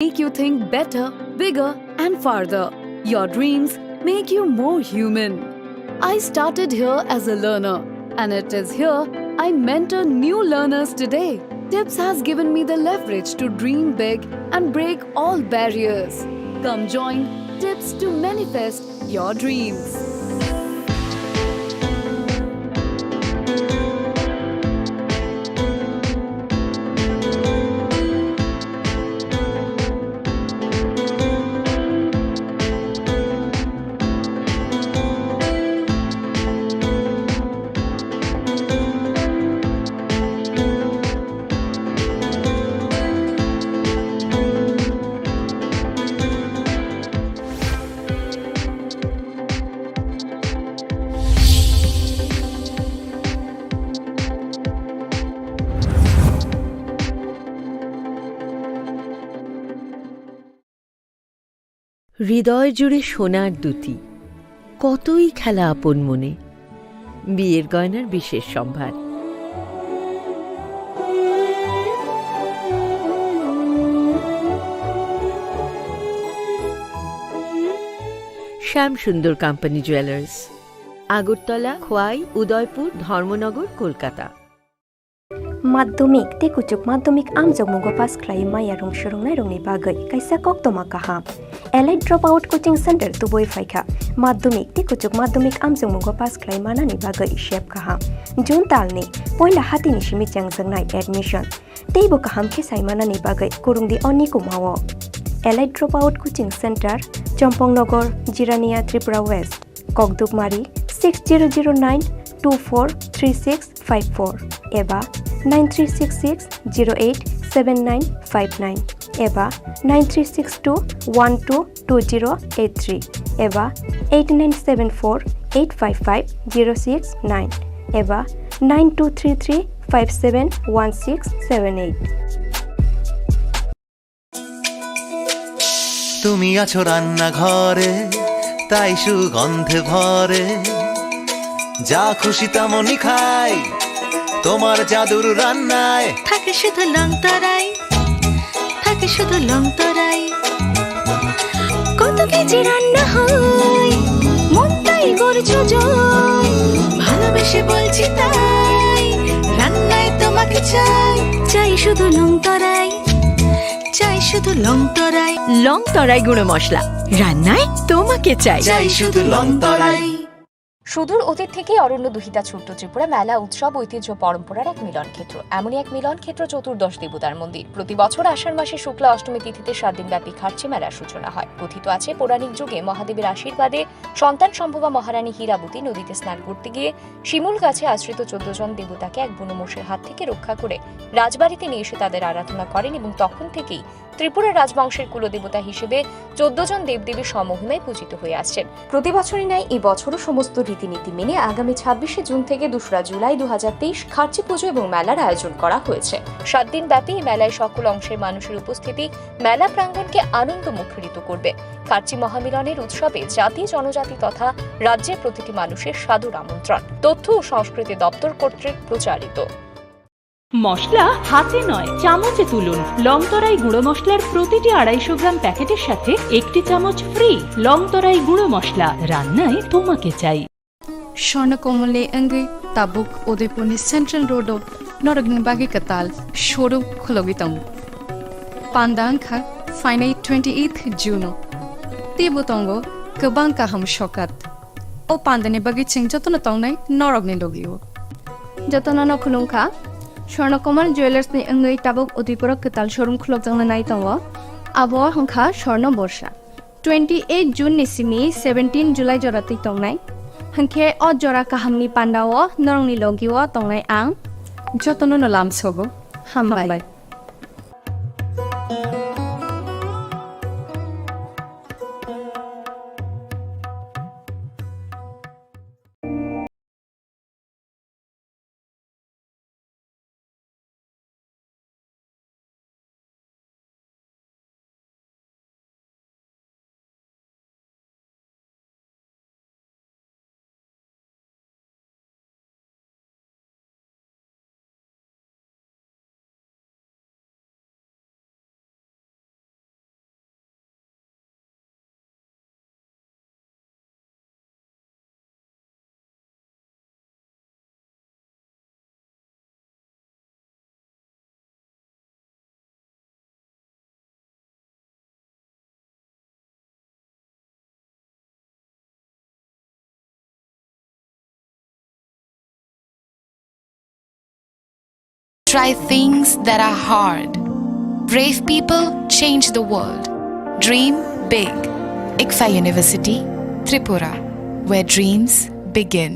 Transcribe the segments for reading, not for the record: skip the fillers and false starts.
make you think better, bigger, and farther. Your dreams make you more human. I started here as a learner, and it is here I mentor new learners today. Tips has given me the leverage to dream big and break all barriers. Come join Tips to manifest your dreams. হৃদয় জুড়ে সোনার দুটি, কতই খেলা আপন মনে, বিয়ের গয়নার বিশেষ সম্ভার। Shyamsundar company jewellers, Agartala, Khowai, Udaipur, Dharmanagar, Kolkata. माध्यमिक ते कुचुक माध्यमिक आमजोग मुगो पास क्लाइ माया रंग सुरंगनाय रंगनि बागै कायसा कक्तमा काहाम elite drop out coaching centre तुबोय फाइखा माध्यमिक ते कुचुक माध्यमिक आमजोग मुगो पास क्लाइ मानानि बागै शेप काहाम जुन तालनि पहिला हातिनि सिमि चांजोंनाय एडमिशन तेबो काहाम खेसाइ मानानि बागै कुरुंदि अनि कुमावो elite drop out coaching centre Champaknagar Jirania Tripura west ककदुकमारी 6009243654 एबा 9366087959 एबा 9362122083 एबा 8974855069 एबा 9233571678। তুমি আছো রান্না ঘরে তাই সুগন্ধে ভরে যা খুশি তেমনই খাই তোমার জাদুর রান্নায় থাকে শুধু লংতরাই থাকে শুধু লংতরাই কত কেজি রান্না হয় মনটাই গড়ছো জয় ভালোবেসে বলছি তাই রান্নায় তোমাকে চাই চাই শুধু লংতরাই চাই শুধু লংতরাই লংতরাই গুঁড়ো মশলা রান্নায় তোমাকে চাই চাই শুধু লংতরাই। সুদূর অতীত থেকে অরণ্য দুহিতা ছোট্ট ত্রিপুরা মেলা উৎসব ঐতিহ্য পরম্পরার এক মিলন ক্ষেত্র। এমনই এক মিলন ক্ষেত্র চতুর্দশ দেবতার মন্দির। প্রতি বছর আষাঢ় মাসে শুক্লা অষ্টমী তিথিতে 7 দিনব্যাপী খার্চি মেলার সূচনা হয়। কথিত আছে পৌরাণিক যুগে মহাদেবের আশীর্বাদে সন্তান সম্ভবা মহারানী হীরাবতী নদীতে স্নান করতে গিয়ে শিমুল গাছে আশ্রিত 14 জন দেবতাকে এক বুনোমোষের হাত থেকে রক্ষা করে রাজবাড়িতে নিয়ে এসে তাদের আরাধনা করেন এবং তখন থেকেই ত্রিপুরা রাজবংশের কুলদেবতা হিসেবে 14 জন দেবদেবীর সমহিমায় পূজিত হয়ে আসছেন। প্রতি বছরই নাই এই বছরও সমস্ত রীতিনীতি মেনে আগামী 26শে জুন থেকে 2রা জুলাই 2023 খার্চি পুজো এবং মেলার আয়োজন করা হয়েছে। 7 দিন ব্যাপী এই মেলায় সকল অংশের মানুষের উপস্থিতি মেলা প্রাঙ্গণকে আনন্দ মুখরিত করবে। খার্চি মহামিলনের উৎসবে জাতি জনজাতি তথা রাজ্যের প্রতিটি মানুষের সাদর আমন্ত্রণ। তথ্য ও সংস্কৃতি দপ্তর কর্তৃক প্রচারিত। মশলা হাতে নয় চামচে তুলুন। লংতরাই গুঁড়ো মশলার প্রতিটি 250 গ্রাম প্যাকেটের সাথে 1টি চামচ ফ্রি। লংতরাই গুঁড়ো মশলা রান্নায় তোমাকে চাই। স্বর্ণকমলে অঙ্গে তাবুক উদয়পুরনি সেন্ট্রাল রোড নরগনি বাগি কাতাল শোরুম খলগিতম পান্দাংখা ফাইনাই 28th June তিবুতঙ্গ গোবাং কাহাম সকাত ও পান্দানি বাগি চিং যতন তংনাই নরগনি লগিও যতন নখুলুংখা স্বর্ণকমল জুয়েলার্স नि अंगै ताबुक उदयपुर कताल शोरूम खुलक जंग नाइ तंग आबो हंखा स्वर्ण वर्षा 28 जून निसिमी 17 जुलाई जराति तंगनाय हंखे अ जरा काहामनि पान्डाओ नरंनि लगिओ तंगनाय आं যতন নলাম সগো हामबाय। Try things that are hard. Brave people change the world. Dream big. ICFA University, Tripura, where dreams begin.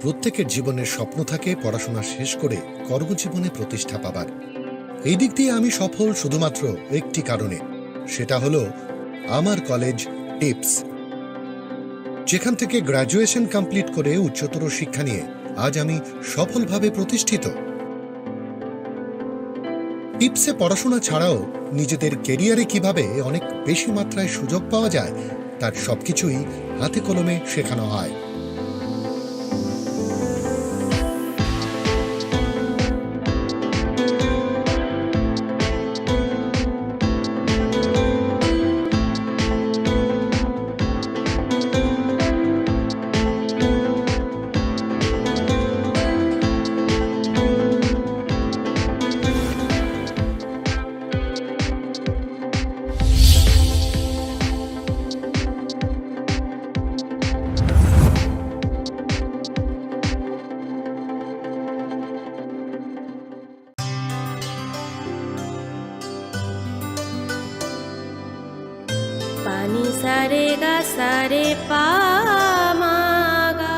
প্রত্যেকের জীবনের স্বপ্ন থাকে পড়াশোনা শেষ করে কর্মজীবনে প্রতিষ্ঠা পাবার। এই দিক দিয়ে আমি সফল শুধুমাত্র একটি কারণে, সেটা হলো আমার কলেজ টিপস, যেখান থেকে গ্র্যাজুয়েশন কমপ্লিট করে উচ্চতর শিক্ষা নিয়ে আজ আমি সফলভাবে প্রতিষ্ঠিত। টিপসে পড়াশোনা ছাড়াও নিজেদের কেরিয়ারে কিভাবে অনেক বেশি মাত্রায় সুযোগ পাওয়া যায় তার সবকিছুই হাতে কলমে শেখানো হয়। पानी सारे गा सारे पा मा गा।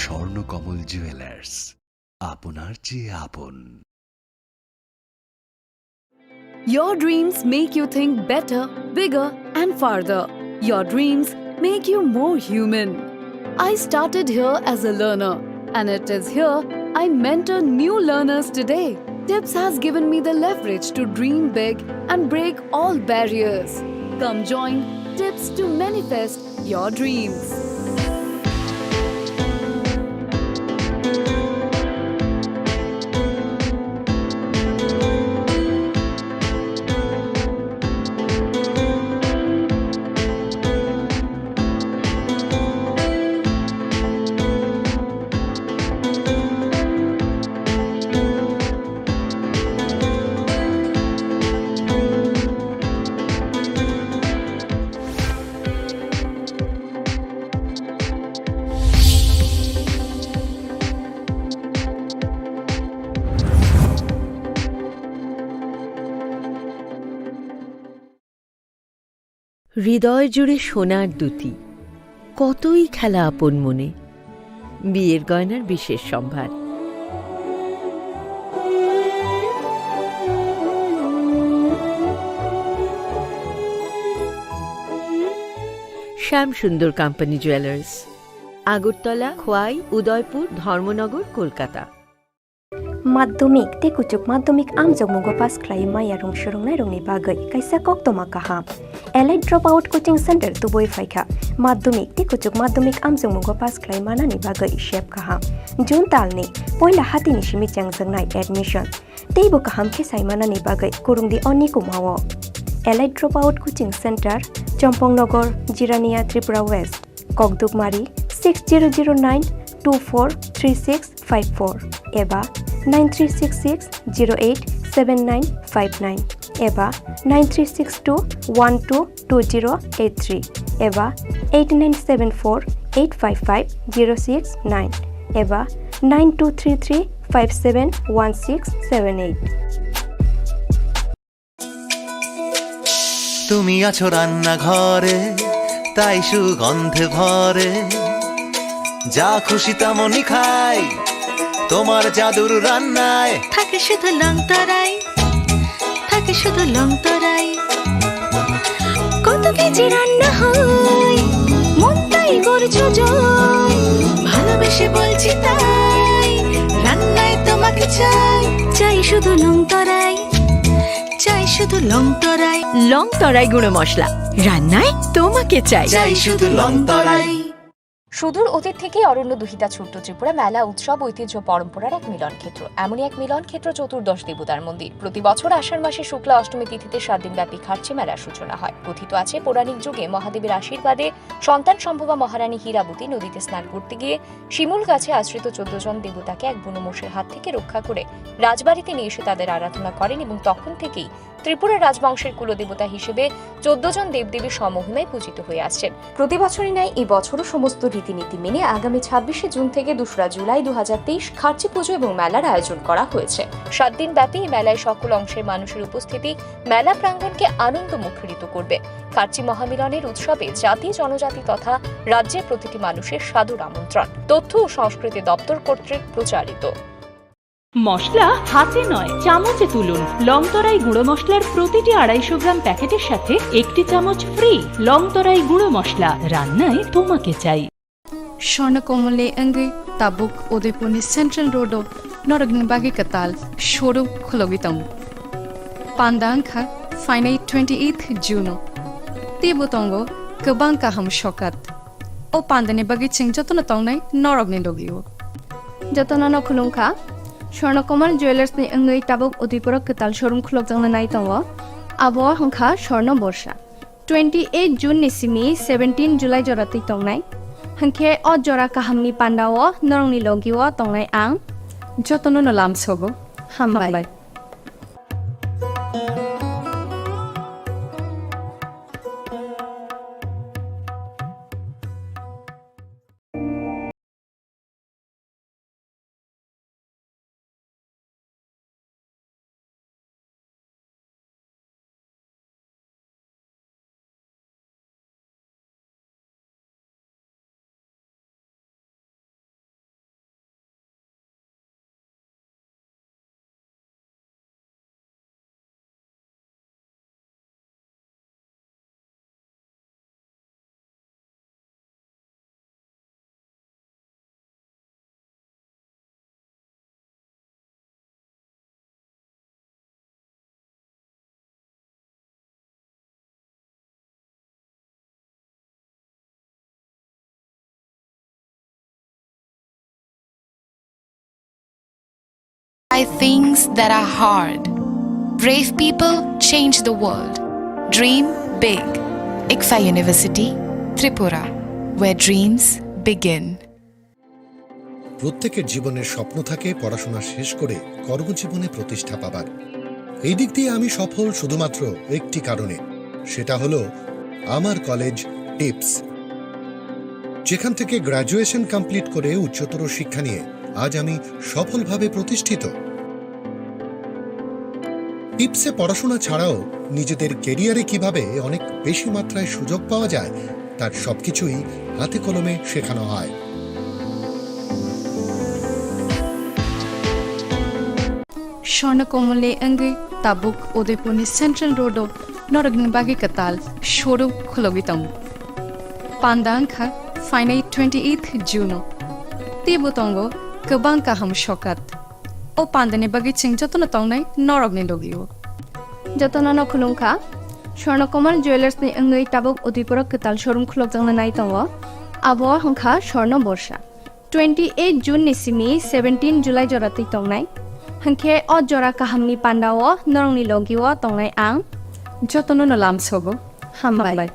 স্বর্ণকমল জুয়েলার্স, আপনার চেয়ে আপন। Your dreams make you think better, bigger, and farther. Your dreams make you more human. I started here as a learner, and it is here I mentor new learners today. Tips has given me the leverage to dream big and break all barriers. Come join Tips to manifest your dreams. হৃদয় জুড়ে সোনার দুটি, কতই খেলা আপন মনে। বিয়ের গয়নার বিশেষ সম্ভার। Shyamsundar company jewellers, Agartala, Khowai, Udaipur, Dharmanagar, Kolkata. माध्यमिक ते कुचुक माध्यमिक आमजोगमुगो पास खालाय माया रंग सरंनाय रंगनि बागै कायसा कक्तमा काहाम elite drop out coaching centre तुबोय फायखा माध्यमिक ते कुचुक माध्यमिक आमजोगमुगो पास खालाय मानानि बागै शेप काहाम जुन तालनि पहिला हातिनि सिमि चांजोंनाय एडमिशन तेबो काहाम खेसाय मानानि बागै कुरुंदि अनि कुमावो elite drop out coaching centre Champaknagar Jirania Tripura west ककदुकमारी 6009243654 एबा 9366087959 एबा 9362122083 एबा 8974855069 एबा 9233571678। তুমি আছো রান্না ঘরে তাই সুগন্ধে ভরে যা খুশি তেমনই খাই তোমার জাদুর রান্নায় থাকে শুধু লংতরাই, থাকে শুধু লংতরাই। কত কেজি রান্না হয় মন তাই করছো জয়, ভালোবেসে বলছি তাই রান্নায় তোমাকে চাই, চাই শুধু লংতরাই, চাই শুধু লংতরাই। লং তরাই গুঁড়ো মশলা, রান্নায় তোমাকে চাই, চাই শুধু লংতরাই। সুদূর অতীত থেকেই অরণ্য দুহিতা ছোট্ট ত্রিপুরা মেলা উৎসব ঐতিহ্য পরম্পরার এক মিলন ক্ষেত্র। এমনই এক মিলন ক্ষেত্র চতুর্দশ দেবতার মন্দির। প্রতি বছর আষাঢ় মাসে শুক্লা অষ্টমী তিথিতে 7 দিনব্যাপী খার্চি মেলার সূচনা হয়। কথিত আছে পৌরাণিক যুগে মহাদেবের আশীর্বাদে সন্তান সম্ভবা মহারানী হীরাবতী নদীতে স্নান করতে গিয়ে শিমুল গাছে আশ্রিত 14 জন দেবতাকে এক বুনো মোষের হাত থেকে রক্ষা করে রাজবাড়িতে নিয়ে এসে তাদের আরাধনা করেন এবং তখন থেকেই ত্রিপুরা রাজবংশের কুলদেবতা হিসেবে 14 জন দেবদেবীর সমহিমায় পূজিত হয়ে আসছেন। প্রতি বছরই নাই এই বছরও সমস্ত রীতিনীতি মেনে আগামী 26শে জুন থেকে 2রা জুলাই 2023 খার্চি পুজো এবং মেলার আয়োজন করা হয়েছে। 7 দিন ব্যাপী এই মেলায় সকল অংশের মানুষের উপস্থিতি মেলা প্রাঙ্গণকে আনন্দ মুখরিত করবে। খার্চি মহামিলনের উৎসবে জাতি জনজাতি তথা রাজ্যের প্রতিটি মানুষের সাদর আমন্ত্রণ। তথ্য ও সংস্কৃতি দপ্তর কর্তৃক প্রচারিত। মশলা হাতে নয় চামচে তুলুন। লংতরাই গুঁড়ো মশলার প্রতিটি 250 গ্রাম প্যাকেটের সাথে 1টি চামচ ফ্রি। লংতরাই গুঁড়ো মশলা, রান্নায় তোমাকে চাই। স্বর্ণকমলে অঙ্গে তাবুক উদয়পুরनि सेन्ट्रेल रोडआव नरगनि बागि कताल शोरूम खुलगितम पान्दांखा फाइनाय 28 जुनो तेबुतंगो गोबां गाहाम शकात ओ पान्दानि बागि चिं जतन तंनाय नरगनि लगियो जतन खुलुंखा स्वर्णकमल ज्वेलर्सनि अंगै ताबुक उदयपुर कताल शोरूम खुलगजोंनो नायतंग आबो हंखा स्वर्ण बर्षा 28 जुन निसिमी 17 जुलाई जराति तंनाय हंखे अ जरा काहामनि पान्डाव नरंनि लगिव तंनाय आं जतन नलाम सगो हामबाय। By things that are hard. Brave people change the world. Dream big. ICFA University, Tripura, where dreams begin. প্রত্যেকের জীবনের স্বপ্ন থাকে পড়াশোনা শেষ করে কর্মজীবনে প্রতিষ্ঠা পাবার। এই দিক দিয়ে আমি সফল শুধুমাত্র একটি কারণে, সেটা হলো আমার কলেজ টিপস, যেখান থেকে গ্র্যাজুয়েশন কমপ্লিট করে উচ্চতর শিক্ষা নিয়ে আজ আমি সফলভাবে প্রতিষ্ঠিত। টিপসে পড়াশোনা ছাড়াও নিজেদের কেরিয়ারে কিভাবে অনেক বেশি মাত্রায় সুযোগ পাওয়া যায় তার সবকিছুই হাতে কলমে শেখানো হয়। স্বর্ণকমলে অঙ্গে তাবুক উদয়পুরनि सेन्ट्रल रोडआव नरगनि बागि कताल शोरूम खुलगितम पान्दांखा फाइनाय 28 जुनो तेबुतंगो गोबां गाहाम शकात ओ पान्दानि बागि चिं जतन तंनाय नरगनि लगियो जतन खुलुंखा स्वर्णकमल ज्वेलर्सनि अंगै ताबुक उदयपुर कताल शोरूम खुलगजोंनो नायतंग आबो हंखा स्वर्ण बर्षा 28 जुन निसिमी 17 जुलाई जराति तंनाय हंखे अ जरा काहामनि पान्डाव नरंनि लगिव तंनाय आं जतन नलाम सगो हामबाय।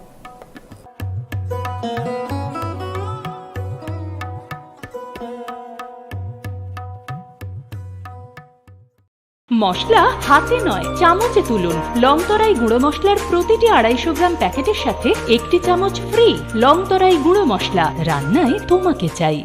মশলা হাতে নয় চামচে তুলুন। লংতরাই গুঁড়ো মশলার প্রতিটি 250 গ্রাম প্যাকেটের সাথে 1টি চামচ ফ্রি। লংতরাই গুঁড়ো মশলা, রান্নায় তোমাকে চাই।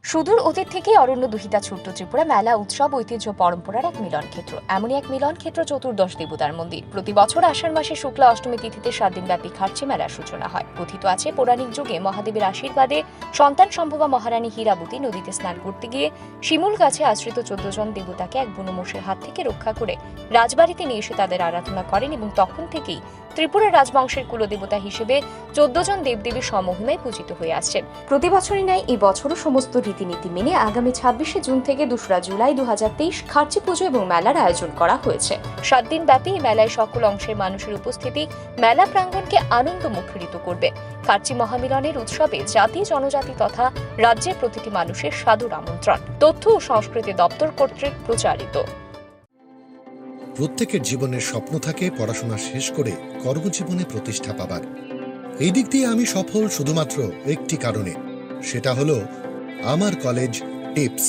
সুদূর অতীত থেকেই অরণ্য দুহিতা ছোট্ট ত্রিপুরা মেলা উৎসব ঐতিহ্য পরম্পরার এক মিলন ক্ষেত্র। এমনই এক মিলন ক্ষেত্র চতুর্দশ দেবতার মন্দির। প্রতি বছর আষাঢ় মাসে শুক্লা অষ্টমী তিথিতে 7 দিনব্যাপী খার্চি মেলার সূচনা হয়। কথিত আছে পৌরাণিক যুগে মহাদেবের আশীর্বাদে সন্তান সম্ভবা মহারানী হীরাবতী নদীতে স্নান করতে গিয়ে শিমুল গাছে আশ্রিত 14 জন দেবতাকে এক বুনো মোষের হাত থেকে রক্ষা করে রাজবাড়িতে নিয়ে এসে তাদের আরাধনা করেন এবং তখন থেকেই ত্রিপুরা রাজবংশের কুলদেবতা হিসেবে 14 জন দেবদেবী সমহিমায় পূজিত হয়ে আসছেন। প্রতি বছরই ন্যায় এই বছরও সমস্ত রীতিনীতি মেনে আগামী 26শে জুন থেকে 2রা জুলাই 2023 খার্চি পুজো এবং মেলার আয়োজন করা হয়েছে। 7 দিন ব্যাপী এই মেলায় সকল অংশের মানুষের উপস্থিতি মেলা প্রাঙ্গণকে আনন্দ মুখরিত করবে। খার্চি মহামিলনের উৎসবে জাতি জনজাতি তথা রাজ্যের প্রতিটি মানুষের সাদর আমন্ত্রণ। তথ্য ও সংস্কৃতি দপ্তর কর্তৃক প্রচারিত। প্রত্যেকের জীবনের স্বপ্ন থাকে পড়াশোনা শেষ করে কর্মজীবনে প্রতিষ্ঠা পাবার। এই দিক দিয়ে আমি সফল শুধুমাত্র একটি কারণে, সেটা হলো আমার কলেজ টিপস,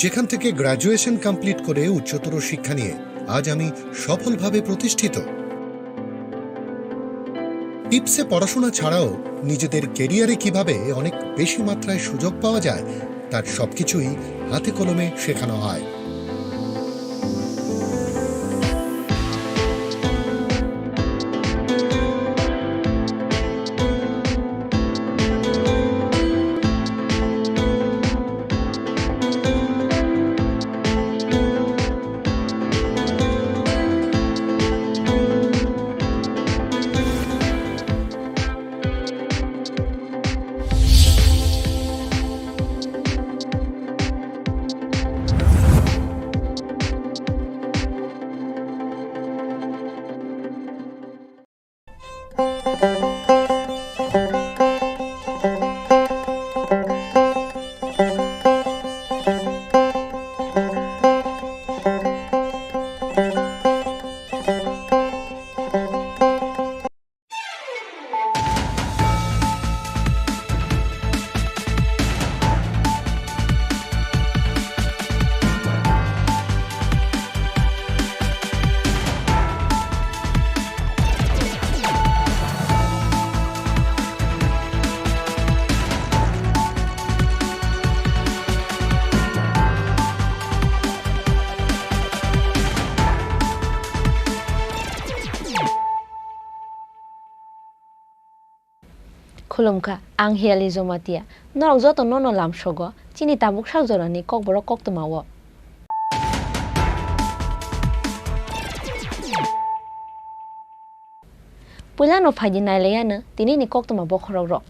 যেখান থেকে গ্র্যাজুয়েশন কমপ্লিট করে উচ্চতর শিক্ষা নিয়ে আজ আমি সফলভাবে প্রতিষ্ঠিত। টিপসে পড়াশোনা ছাড়াও নিজেদের কেরিয়ারে কিভাবে অনেক বেশি মাত্রায় সুযোগ পাওয়া যায় তার সবকিছুই হাতে কলমে শেখানো হয়। खुलुमखा आं हियाली जमातिया नरक जत नन लामसग चिनि ताबुक सागजरानि ककबरक कक्तमाव पुलानो फाइदि नायलायानो दिनैनि कक्तमा बखराव रक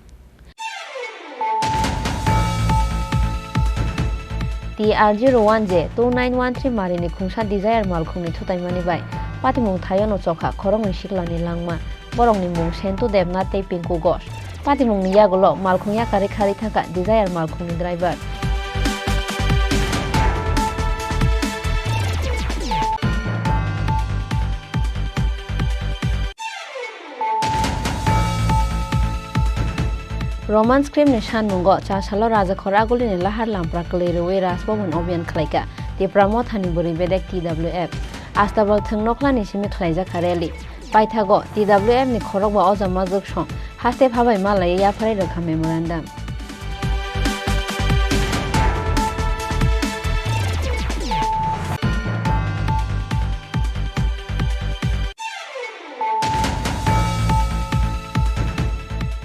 TR01J2913 मारिनि खुंसा डिजायार मालखुंनि थुताइमानि बाय पातिमुं थायनो चखा खरंनि सिखलानि लांमा बरंनि मुं सेन्टु देबनाथ तै पिंकु गस पातिमुंनि यागुलो मालखुं याकारि खारि थाका डिजायार मालखुंनि ड्राइभार रोमांस क्रिम ने सानमुंगो चासालो राजा खरागुली ने लाहार लामप्रा कलेरवे राजभवन अभियान खलाइका तेप्रामो थानि बोरै बेदेक TWF आस्ताबल थंनोख्लानि सिमि खलाइजा खारेलि पाइथागो TWF नि खरगबा अजामा जगसं हास्ते भाबाय मालाय याफारै रोखा मेमोरेन्डाम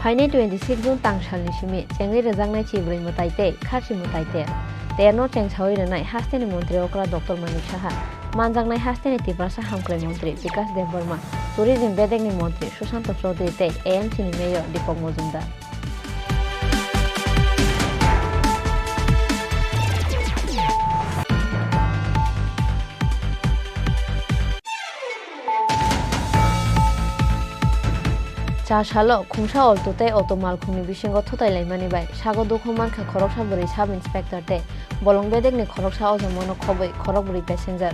फाइने 26 जुन तांसालनि सिमि चेंगै रजांनाय चिब्रै मताइते खारसि मताइते तेरनो चेंसावै रनाय हास्तेनि मन्त्री अक्रा डॉक्टर मानिक साहा मानजांनाय हास्तेनि तिब्रासा हामख्रै मन्त्री विकास देव बर्मा टुरिज्म बेदेगनि मन्त्री सुशांत चौधरी ते AMC नि मेयर दीपक मजुमदार चासालो खुंसा अल्टुते अटो मालखुंनि बिसिंगो थुताइलाइमानि बाय सागो दुखुमानखा खरकसा बोरै साब इन्सपेक्टर ते बलं बेदेगनि खरकसा अजमनो खबै खरक बोरै पैसेंजार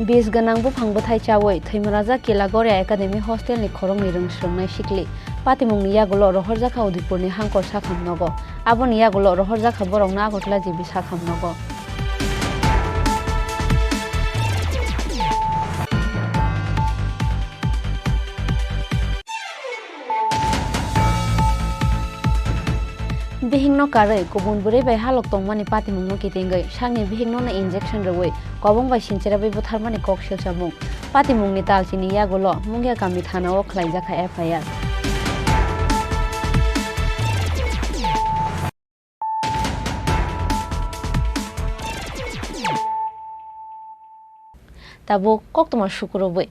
बीस गनां बुफांबो थाइचावै थैमराजा केलागोरिया एकाडेमी हस्टेलनि खरंनि रोंस्रोंनाय सिखलि पातिमुंनि यागुलो रहरजाखा उदिपुरनि हांकर साखामनगो आबोनि यागुलो रहरजाखा बरंना आगरतला जिबि साखामनगो बिहिंनो कारै गुबुन बुरै बाय हालक तंमानि पातिमुंनो कितेंगै सांनि बिहिंनो इंजेक्शन रवै गबं बाय सिनचेरा बे बुथारमानि कक्सेल सामुं पातिमुंनि तालचिनि यागुलो मुंगिया गामि थानाव खलाइजाखा FIR tabuk koktoma shukurobui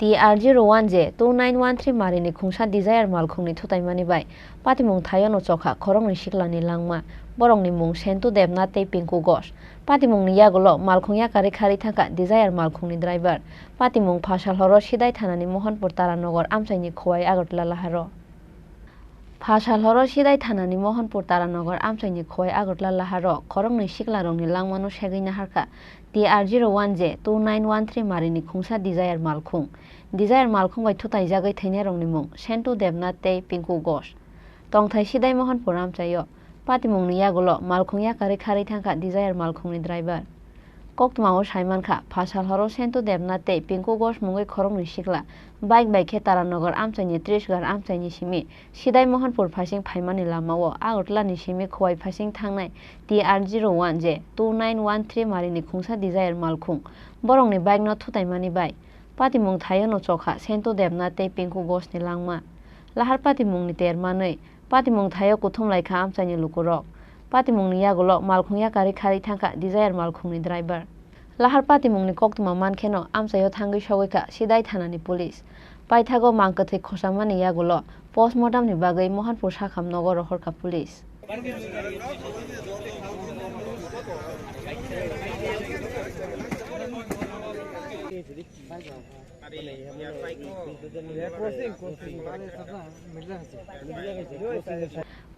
TR01 je 2913 marini khungsa desire malkhungni thutaimani bai patimung thayono chokha khorongni siklani langma borongni mung sentu debna tei pinku gos patimungni yagolo malkhungya kari khari thaka desire malkhungni driver patimung phasal horo sidai thanani mohanpur taranagar amchaini khowai agartala laharo phasal horo sidai thanani mohanpur taranagar amchaini khowai agartala laharo khorongni siklarongni langmano segaina harka TR01 je 2913 marini khungsa desire malkhung bai thutai jagai thainerongni mung sentu debna tei pinku gos tongthai sidai mohanpur amchayo patimungni yagolo malkhungya kari khari thangka desire malkhungni driver koktmao saimankha phasal horo sentu debna tei pinku gos mungai khorongni sikla bike bai khe taranagar amchaini 30 gar amchaini simi sidai mohanpur phasing phaimani lamao agotlani simi khowai phasing thangnai TR01 je 2913 marini khungsa desire malkhung borongni bike no thutaimani bai patimung thayono chokha sentu debna tei pinku gos ni langma lahar patimungni termanei patimung thayo kuthum laikha amchaini lukurok patimungni yagolo malkhungya kari khari thangka desire malkhungni driver lahar patimungni koktuma mankheno amchayo thangai sogoika sidai thanani police paithago mangkathai khosamani yagolo postmortem ni bagai mohanpur sakham nogor horka police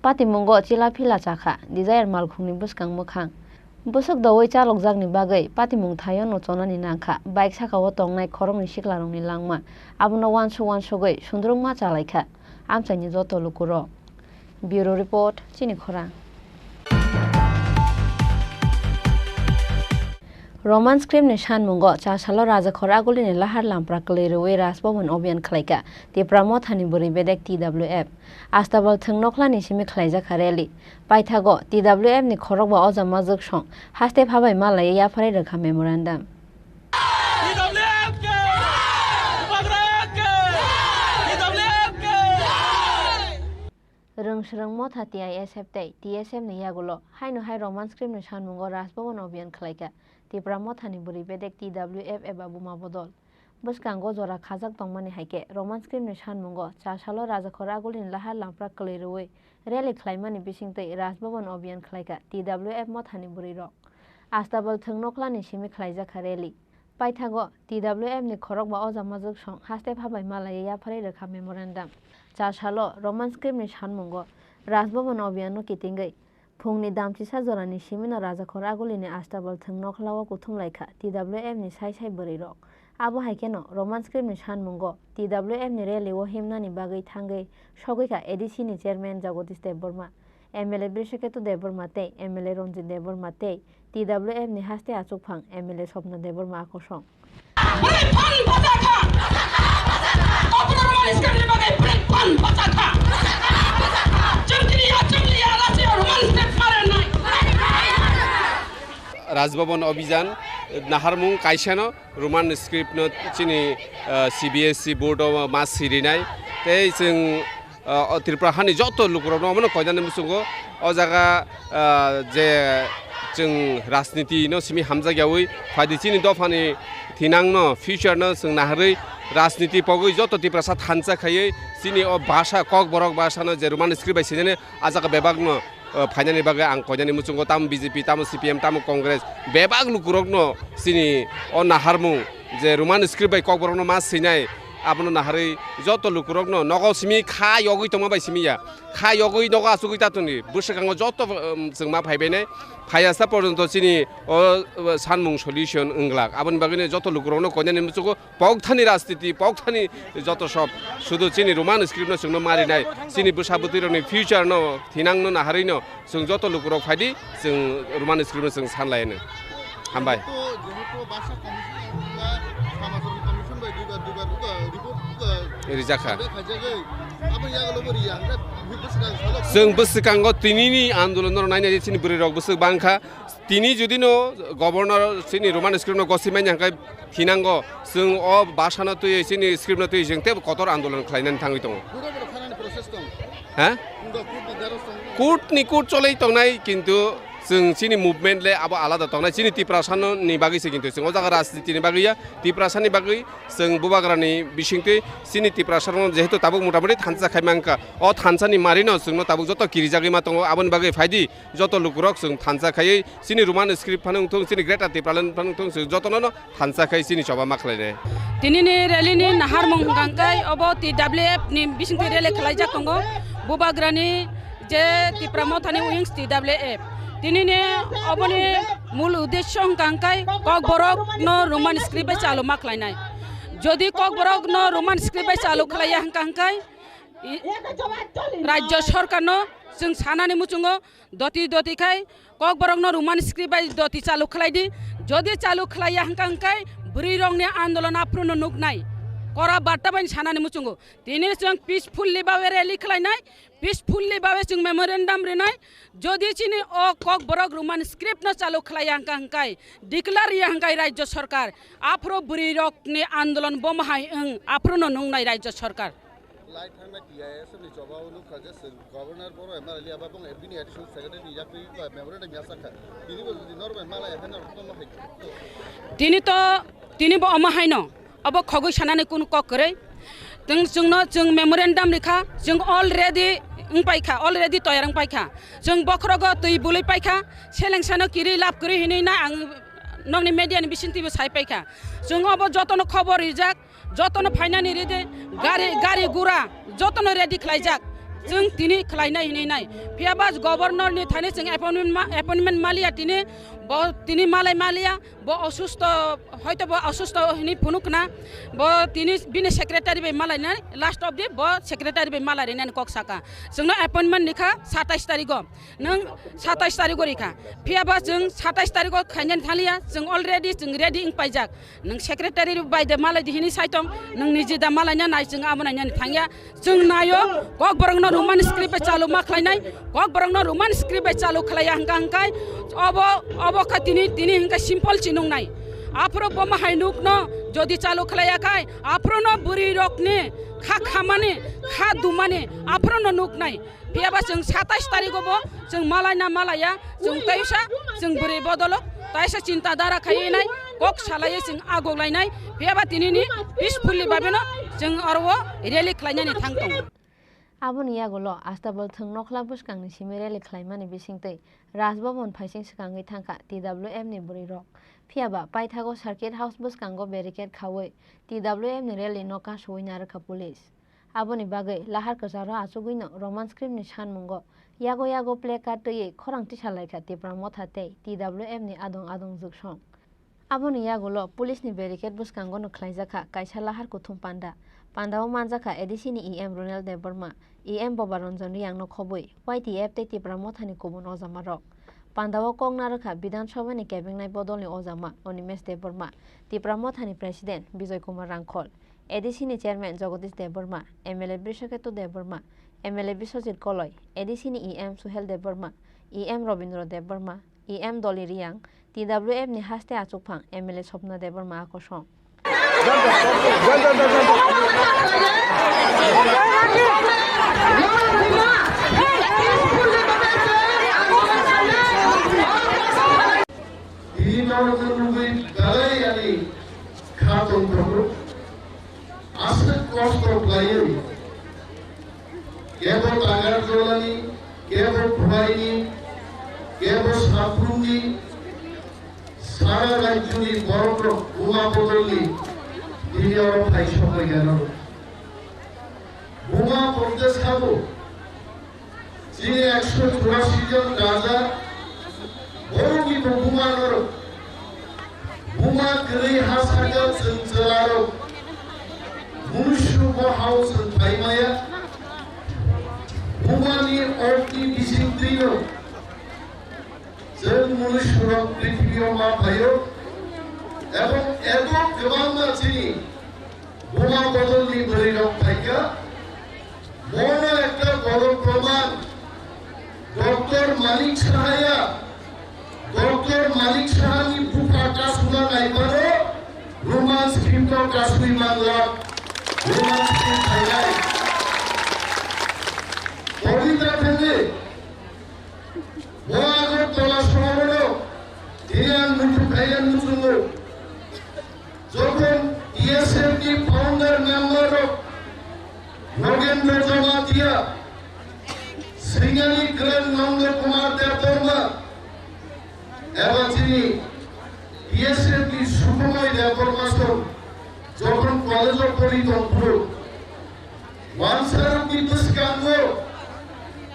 Patimungo chila phila chakha desire malkhungni buskang mukhang busuk dawai chalok jakni bagai patimung thayono chonani nangkha bike sakao tongnai khorongni siklarongni langma abono wanso goi sundrungma chalaikha amchaini joto lukuro bureau report Chini Khorang Roman script ni shanmungo chasalo raja khoraguli ni lahar lampra klerewe rasbomon obyan khlaika ti pramothani buri bedek TWF astabal thungnokla ni simi khlaija khareli paithago TWF ni khorokba ojama joksong haste phabai malai ya phare rakha memorandum Rungsrang motha TISF tei TSF ni yagulo haino hai Roman script ni shanmungo rasbomon obyan khlaika ti pramothani buri bedek TWF eba buma bodol buskango jora khajak tongmani haike Roman script ni shanmungo chasalo raja khoraguli ni lahar lampra klerewe rally khlaimani bisingtei rasbomon obyan khlaika TWF mothani buri rok astabal thungnokla ni simi khlaija khareli paithago TWF ni khorokba ojama joksong haste phabai malai ya phare rakha memorandum chasalo Roman script ni shanmungo rasbomon obyan no kitingai Phungni damchisa jorani simino raja khoraguli ni astabal thungnokhlawo kuthum laikha TWF ni sai buri rok abo haikeno Roman script ni shanmungo TWF ni rally o himnani bagai thangai sogoika ADC ni chairman Jagodish Deborma MLA Birseketu Deborma tei MLA Ronjit Deborma tei TWF ni haste achukphang MLA Sopna Deborma akosong Rajbhavan अभियान नाहारमुं कायसानो Roman script नो चिनि CBSE board मास सिरिनाय ते जों त्रिपुरा हानि जतो लुकुराव नमनो कयदाने मुसुंगो अ जागा जे जों राजनीति नो सिमि हामजागियावै फायदि चिनि दफानि थिनांनो फ्यूचर नो जों नाहारै राजनीति पगै जतो त्रिपुरा सा थानचा खायै चिनि अ भाषा ककबरक भाषा नो जे रोमान स्क्रिप्ट बायसिने आजागा बेबागनो फाइनालनि बागै आं कयदानि मुसुंगो ताम BJP ताम CPM ताम कांग्रेस बेबाग लुकुरकनो सिनि अ नाहारमुं जे रोमान स्क्रिप्ट बाय ककबरकनो मास सिनाय आपनो नाहारै जतो लुकुरकनो नगाव सिमि खा यगै तमा बाय सिमिया खा यगै नगा सुगै तातुनि बुसकांगो जतो जों मा फायबायनाय फायासा पर्यन्त सिनि अ सानमुं सल्युशन इंग्लाक आबनि बागैनो जतो लुकुरकनो कयदानि मुसुंगो पगथानि राजनीति पगथानि जतो सब सुदु सिनि रोमान स्क्रिप्ट नो जोंनो मारिनाय सिनि बुसाबुतिरनि फ्यूचर नो थिनांनो नाहारैनो जों जतो लुकुरक फायदि जों रोमान स्क्रिप्ट नो जों सानलायनो हामबाय रिजाखा जों बोसोरखांगो तिनिनि आन्दोलन नायनाय सिनि बुरै रक बोसोर बांखा तिनि जुदिनो गभर्नर सिनि रोमान स्क्रिप्ट नो गसिमाय हांखाय थिनांगो जों अ भाषानो तुय सिनि स्क्रिप्ट नो तुय जों ते कतर आन्दोलन खालायनानै थाङै दङ हा कोर्ट चलै तंनाय किन्तु जों चिनि मुभमेन्ट ले आबो आलादा तंनाय चिनि तिप्रासाननि बागैसो किन्तु जों अजागा राजनितिनि बागैया तिप्रासाननि बागै जों बुबाग्रानि बिसिंते चिनि तिप्रासान जेहेतु ताबुक मोटामुटी थानसा खायमांका अ थानसानि मारिनो जोंनो ताबुक जत किरिजागै मा दङ आबोनि बागै फायदि जत लुकुरक जों थानसा खायै चिनि रोमान स्क्रिप्ट फानो थों चिनि ग्रेटा तिप्रालन फानो थों जों जतनो थानसा खाय चिनि सभा माखलायने दिनैनि रेलिनि नाहार मंगांकाय अब TWF नि बिसिंते रेले खलायजाक दङ बुबाग्रानि जे तिप्रामो थानि उइंस TWF दिनैनि अबनि मूल उद्देश्य हंकांकाय ककबरक न रोमान स्क्रिप्ट चालू माखलायनाय जदि ककबरक न रोमान स्क्रिप्ट चालू खलाया हंकांकाय राज्य सरकार न जों सानानि मुचुङो दति खाय ककबरक न रोमान स्क्रिप्ट दति चालू खलायदि जदि चालू खलाया हंकांकाय बुरि रंनि आन्दोलन आफ्रुनो नुकनाय करा बार्ता बायनि सानानि मुचुङो दिनै जों पिसफुललि बावे रेलि खलायनाय पिसफुललि बावे जों मेमोरेन्डाम रेनाय जदि चिनि अ ककबरक रोमान स्क्रिप्ट न चालू खलाया हंकांकाय डिक्लार या हंकाय राज्य सरकार आफ्रो बुरि रकनि आन्दोलन बमहाय आफ्रुनो नुंनाय राज्य सरकार लाइट थांना TIS नि जबाव नु खाजे गभर्नर बर एमआरएल आबाबं एबिनि एडिशनल सेक्रेटारि निजाखै मेमोरेन्डाम यासाखा दिनिबो नरबाय मालाय हेन रखम हाय दिनिबो अमाहायनो अब खगै सानानै कुन कक करे जों मेमोरेन्डाम लेखा जों अलरेडी तयार पाइखा जों बख्रग तै बुलै पाइखा सेलेंसानो किरि लाभ करि हिनैना आं नंनि मिडियानि बिसिन्तिबो साइ पाइखा जों अब जतनो खबर रिजाक जतनो फाइनानि रेदे गारि गुरा जतनो रेडी खलायजाक जों तिनि खलायनाय हिनैनाय फियाबाज गभर्नरनि थाने जों अपॉइंटमेंट मालिया तिनि मालाय मालिया ब असुस्थ हयतो ब असुस्थ हिनि फुनुकना ब तिनि बिनि सेक्रेटारि बे मालायना लास्ट अफ दि ब सेक्रेटारि बे मालाय रेनानि ककसाका जोंनो अपॉइंटमेंट लिखा 27 तारिख नों 27 तारिख रिखा फियाबाज जों 27 तारिख खायनान थालिया जों अलरेडी जों रेडी इन पाइजाक नों सेक्रेटारि बायदे मालाय दिहिनि साइटं नों निजे दा मालायना नाय जों आमनायनानि थांया जों नायो ककबरकनो रोमान स्क्रिप्ट चालू माखलायनाय ककबरकनो रोमान स्क्रिप्ट चालू खलाया हंकांकाय अब का तिनि हिंका सिम्पल चिनुंनाय आफ्रो बमाहाय नुकनो जदि चालू खलायाखाय आफ्रो न बुरि रकनि खामानि खा दुमानि आफ्रो न नुकनाय फियाबा जों 27 तारिखबो जों मालाया जों तैसा जों बुरि बदलक ताइसा चिन्ता दारा खायनाय कक सालायै जों आगलायनाय फियाबा तिनिनि पिसफुलि बाबेनो जों अरवो rally खलायनानै थांतों Aboni yagulo astabol thung nokla buskangni simireli khlaimani bisingtei Rajbhavan phaising sikangi thangka TWF ni buri rok phiaba paithago circuit house buskango barricade khawei TWF ni rally noka soina rakha police aboni bagai lahar kajaro achuguino roman script ni sanmungo yago placard tei khorang tisalaikha tipra mothate TWF ni adong juksong aboni yagulo police ni barricade buskango no khlaijaka kaisa lahar kuthum Pandao manjaka edisini EM Ronald Deborma EM Bobaranjan yang no khoboi YTF te tipra mothani kubun ozama rok Pandao kongna rakha Bidhan Sabha ni kebengnai bodolni ozama Onimesh Deborma tipra mothani president Bijoy Kumar Rangkhol edisini chairman Jagadish Deborma MLA Brishaketu Deborma MLA Biswajit Koloi edisini EM Suhel Deborma EM Robindra Deborma EM Doli Riang TWF ni haste achukphang MLA Sopna Deborma akosong সারা রাজ্যনি বড় বোমা বদলি দিনের ভাই সময় গেল বোমা প্রদেশ খাবো যে 184 জন রাজা বড়ি বোমা নর বোমা গরি হাসাগা সঞ্চার মুনুষ্য হাউস ভাইমায়া বোমানি অর্টি বিচিত্রিয় जों मनुष्यरक पृथ्वीयाव मा थायो এবং এত गोबां मानसिनि বোমা बदलनि बोरै रक थायखा बनो একটা বড় প্রমাণ ডক্টর মানিক সাহানি বুকা কাসুনা নাইবারো রোমান স্ক্রিপ্ট কাসুই মানলা রোমান স্ক্রিপ্ট থাইলাই পবিত্র থেকে তোলা গ্রেন নন্দ কুমার দেববর্মা এবং যিনি বিএসএফটি সুখময় দেববর্মা যখন কলেজ পড়িত ওয়ানসারও কিন্তু স্কাঙ্গ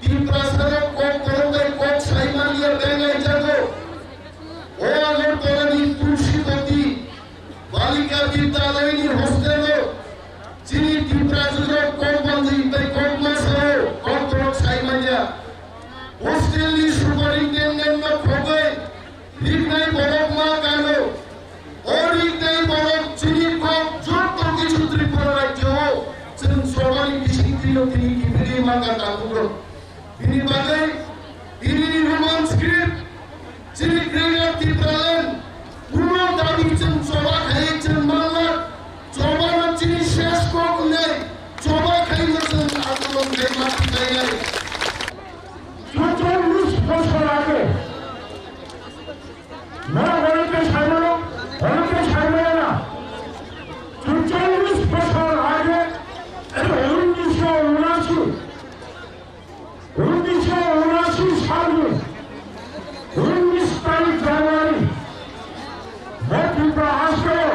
তিনপ্রাসারও কক করবে কক সাইমালিয়া বেঙ্গাই যাবো ও আগর তরণী তুলসীবতী বালিকা বিদ্যালয়নী হোস্টেল যিনি তিনপ্রাসারও কক বন্ধী তাই কক মাসারও কক করক সাইমালিয়া হোস্টেলনি সুপারিনটেন্ডেন্ট খবে রিগনাই বরক মা গানো ও রিগনাই বরক যিনি কক যত কিছু ত্রিপুরা রাজ্য जों सरकारनि बिसिंथियाव दिनै गिबियै मांगा दाबुग्रो बिनि बागै दिनैनि रोमान स्क्रिप्ट जिनि ग्रेगार तिप्रालेन पुनो दाबि जों जबाखायै जों मांगा जबाना जिनि शेष कखनै जबाखायै जों आन्दोलन बेमाति गायनाय 40 বছর আগে না অনেকে সামনে অনেকে সামনে না 40 বছর আগে 1979 সালে 19 তারিখ জানুয়ারি ত্রিপুরা আসলে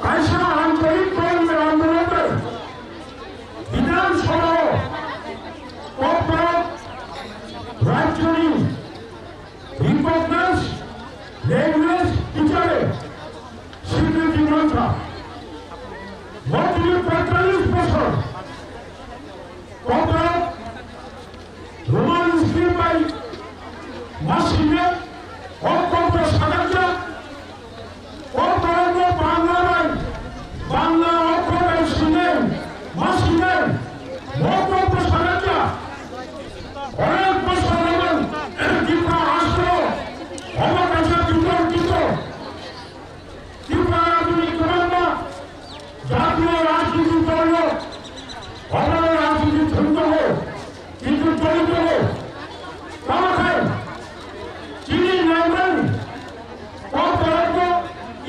কাইসা আঞ্চলিক কর্মী আন্দোলনে বিধানসভা কর্পোরেট রাজ্যনি রিকগনাইজ ল্যাঙ্গুয়েজ টিচারে স্বীকৃতি মন্ত্রা বর্তমানে 45 বছর কর্পোরেট রোমান স্ক্রিপ্ট বাই মাসিমে অকল্প সাহায্য কর্পোরেট বাংলা বাই বাংলা অক্ষরে শুনে মাসিমে অকল্প সাহায্য অনেক বছর রোমান ত্রিপুরা রাষ্ট্র আমার কাছে বিতর্কিত ত্রিপুরা রাজনীতি কমান্ডার জাতীয় রাজনীতি দল অবদান রাজনীতি ধন্য হোক কিন্তু জড়িত হোক তামাখায় চিনি নামবেন কর্পোরেট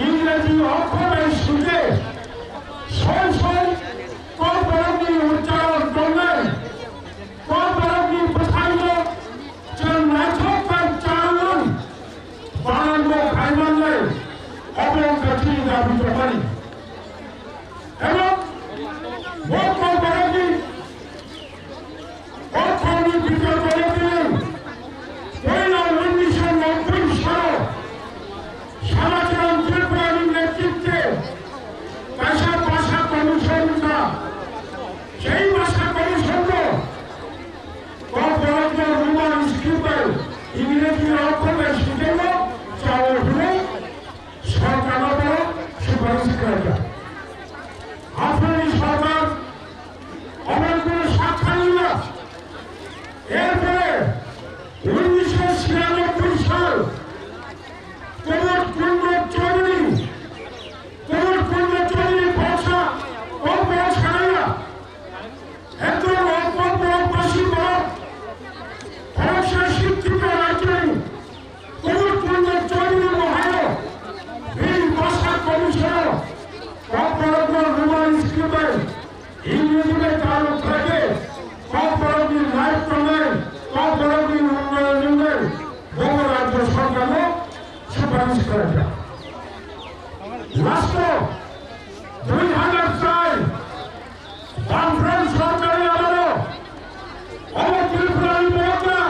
ইংরেজি অক্ষরে শুনে সই সই কর্পোরেটনি উচ্চারণ করলেন কর্পোরেটনি প্রধান্য যে নাথকের চালন বানানো খাইমানলে অবকাঠি দাবিত পারি এবং কর্পোরেটনি অক্ষরনি বিচার করে দিলেন 1990 সাল সমাজরাম ত্রিপুরার নেতৃত্বে কাঁসা ভাষা কমিশন সেই ভাষা কমিশন কর্পোরেট রোমান স্ক্রিপ্টে ইংরেজি অক্ষরে শিখেল চাওয়া হলে সরকার সুপারিশ করা যায় আপনার সরকার আমার কোনো সাক্ষা নিল এরপরে 1996 সাল কোমরকুণ্ড চৌধুরী ভাষা কর্পোরেট ছাড়া একজন অকর্পোরেটবাসী ভাষা শিক্ষিত রাজ্যের কোমরকুণ্ড চৌধুরী মহায় এই ভাষা কমিশন কর্পোরেট রোমান স্ক্রিপ্টে ইংরেজিতে চালু থাকে কর্পোরেটনি লাইফ করেন কর্পোরেটনি উন্নয়নের বহু রাজ্য সরকারও সুপারিশ করা যায় রাষ্ট্র 2004 বামফ্রন্ট সরকারি আমলে অবর ত্রিপুরারি মহকুমা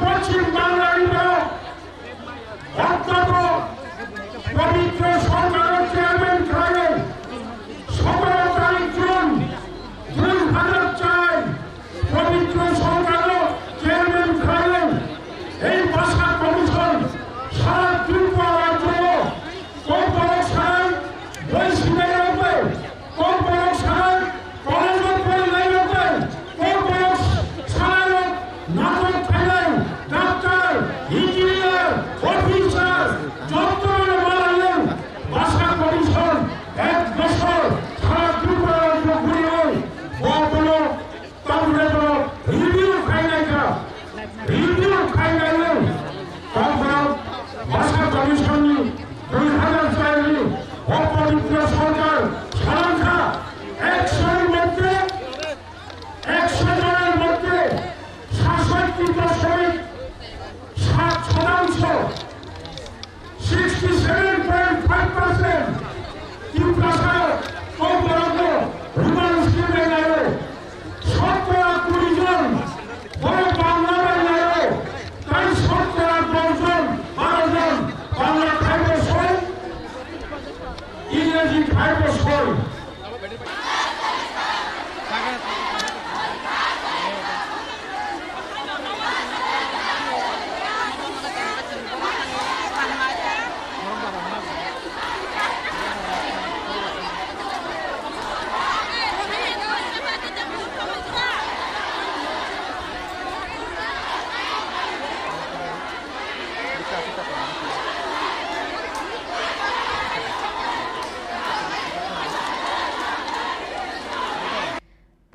পশ্চিম বাংলার অধ্যাপক পবিত্র সরকারের চেয়ারম্যান করেন 17 তারিখ জুন 2004 পবিত্র সরকারের চেয়ারম্যান করেন এই ভাষা কমিশন সারা ত্রিপুরা রাজ্য কর্পোরেট ছাড়াই বৈশ্বিকের রূপে কর্পোরেট ছাড়াই কলেজের পরিণয় রূপে কর্পোরেট ছাড়াই নাটক ফেলেন doctor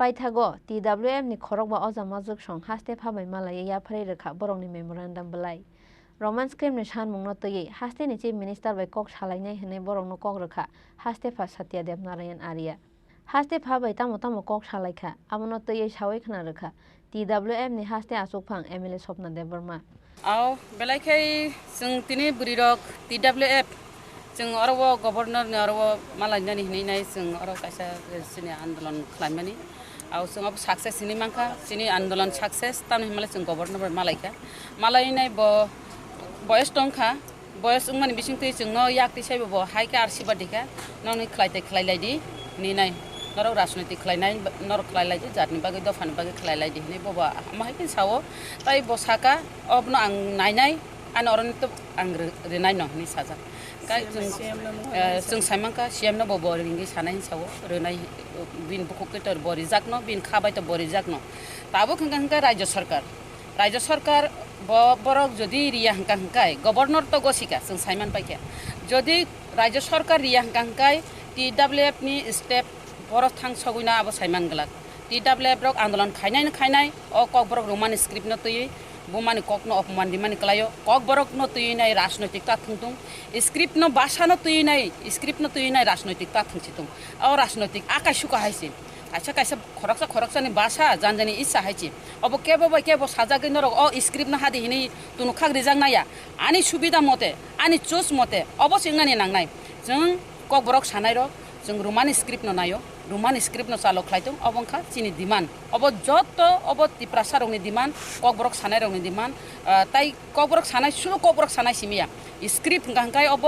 Paithago TWM ni khorok ba oja mazuk song haste phabai malai ya phari rekha borong ni memorandum belai Roman script ni shan mungno toyi haste ni chief minister bai kok salainai hene borong no kok rekha haste pha Satya Dev Narayan Arya haste phabai tamo kok salaikha amono toyi sawai khna rekha TWM ni haste asuk phang MLA Sopna Dev Burma Au belai kai sung tini burirok TWF sung oro governor ni oro malai nani hini nai sung oro kaisa sini andolon khlaimani au sung ab success sini mangka sini andolon success tan himale sung governor malai ka malai nai bo boyes tongkha boyes ungmani bising tui sung no yak ti saibo bo hai ka arsi badika noni khlaite khlailai di ni nai noro राजनीतिक खलाइनाय नर खलाइलाय जातनि बागै दफानि बागै खलाइलाय दिहनि बबा माहायकिन सावो ताइ बसाका अबनो आं नायनाय आन अरनि त आं रेनाय न नि साजा काइ जों साइमांका सीएम न बबो रिंगि सानाय सावो रेनाय बिन बुखुकेटर बरि जाकनो बिन खाबाय त बरि जाकनो ताबो खंगा राज्य सरकार बरक जदि रिया हंकाय गवर्नर त गसिका जों साइमान पाइका जदि राज्य सरकार रिया हंकाय TWF नि step Boros thang soguna abo saiman galak TWF rok andolon khainai o kokborok roman script no tui bumani kok no opman dimani klayo kokborok no tui nai rajnoitik ta thungtung script no basha no tui nai rajnoitik ta thungchitung o rajnoitik akai suka haisi acha kaisa khoroksa ni basha janjani issa haisi obo kebo sajagin norok o script no hadi hini tunu khag rijang naya ani subida mote ani choose mote obo singani nangnai jeng kokborok sanai rok जों Roman script न नायो Roman script न चालो खलाइtung अबंखा चिनि demand अब जतो अब Tipra सारंनि demand kokborok सानाय रंनि demand ताइ kokborok सानाय सुनो kokborok सानाय सिमिया स्क्रिप्ट गांखाय अब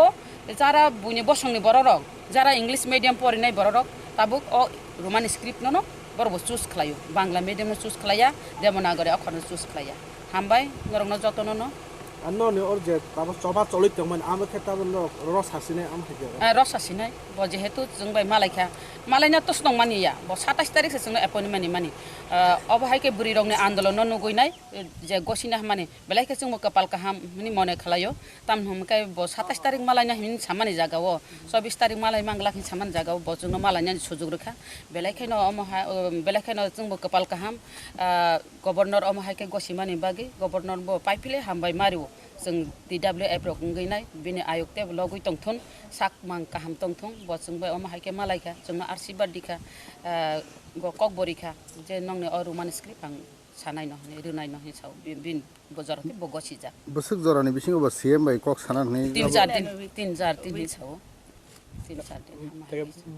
जारा बुनि बसंनि बररक जारा इंग्लिश मीडियम परिनाय बररक ताबुक अ रोमान स्क्रिप्ट न बरबो चूज खलायो बांग्ला मीडियम न चूज खलाया देवनागरी अखर न चूज खलाया हामबाय नरंनो जतनो न Ano ni orje tabo coba colit teman am kita belo ros hasine am hege ros hasine bo jehetu जों bai malaikha malaina tos nong mani ya bo 27 tarik se जों appointment mani obo haike buri rong ni andolon no nuguinai je gosina mani belai ke जों mo kapal kaham ni mone khalayo tam hum kai bo 27 tarik malaina hin samani jagao 24 tarik malai mangla hin saman jagao bo जों no malaina sujug rekha belai ke no जों mo kapal kaham governor omo haike gosimani bagi governor bo paipile hambai mariu जों TWF rok ngeinai bini ayok te logui tongthun sak mang kaham tongthung bo जों bai oma haike malaika जों आशीर्वाद दिखा go kokborika je nongni o roman script ang sanai no ni runai no hi chau bin bozarate bo gosija busuk jorani bising bo CM bai kok sanan ni 3-4 दिन hi chau 3-4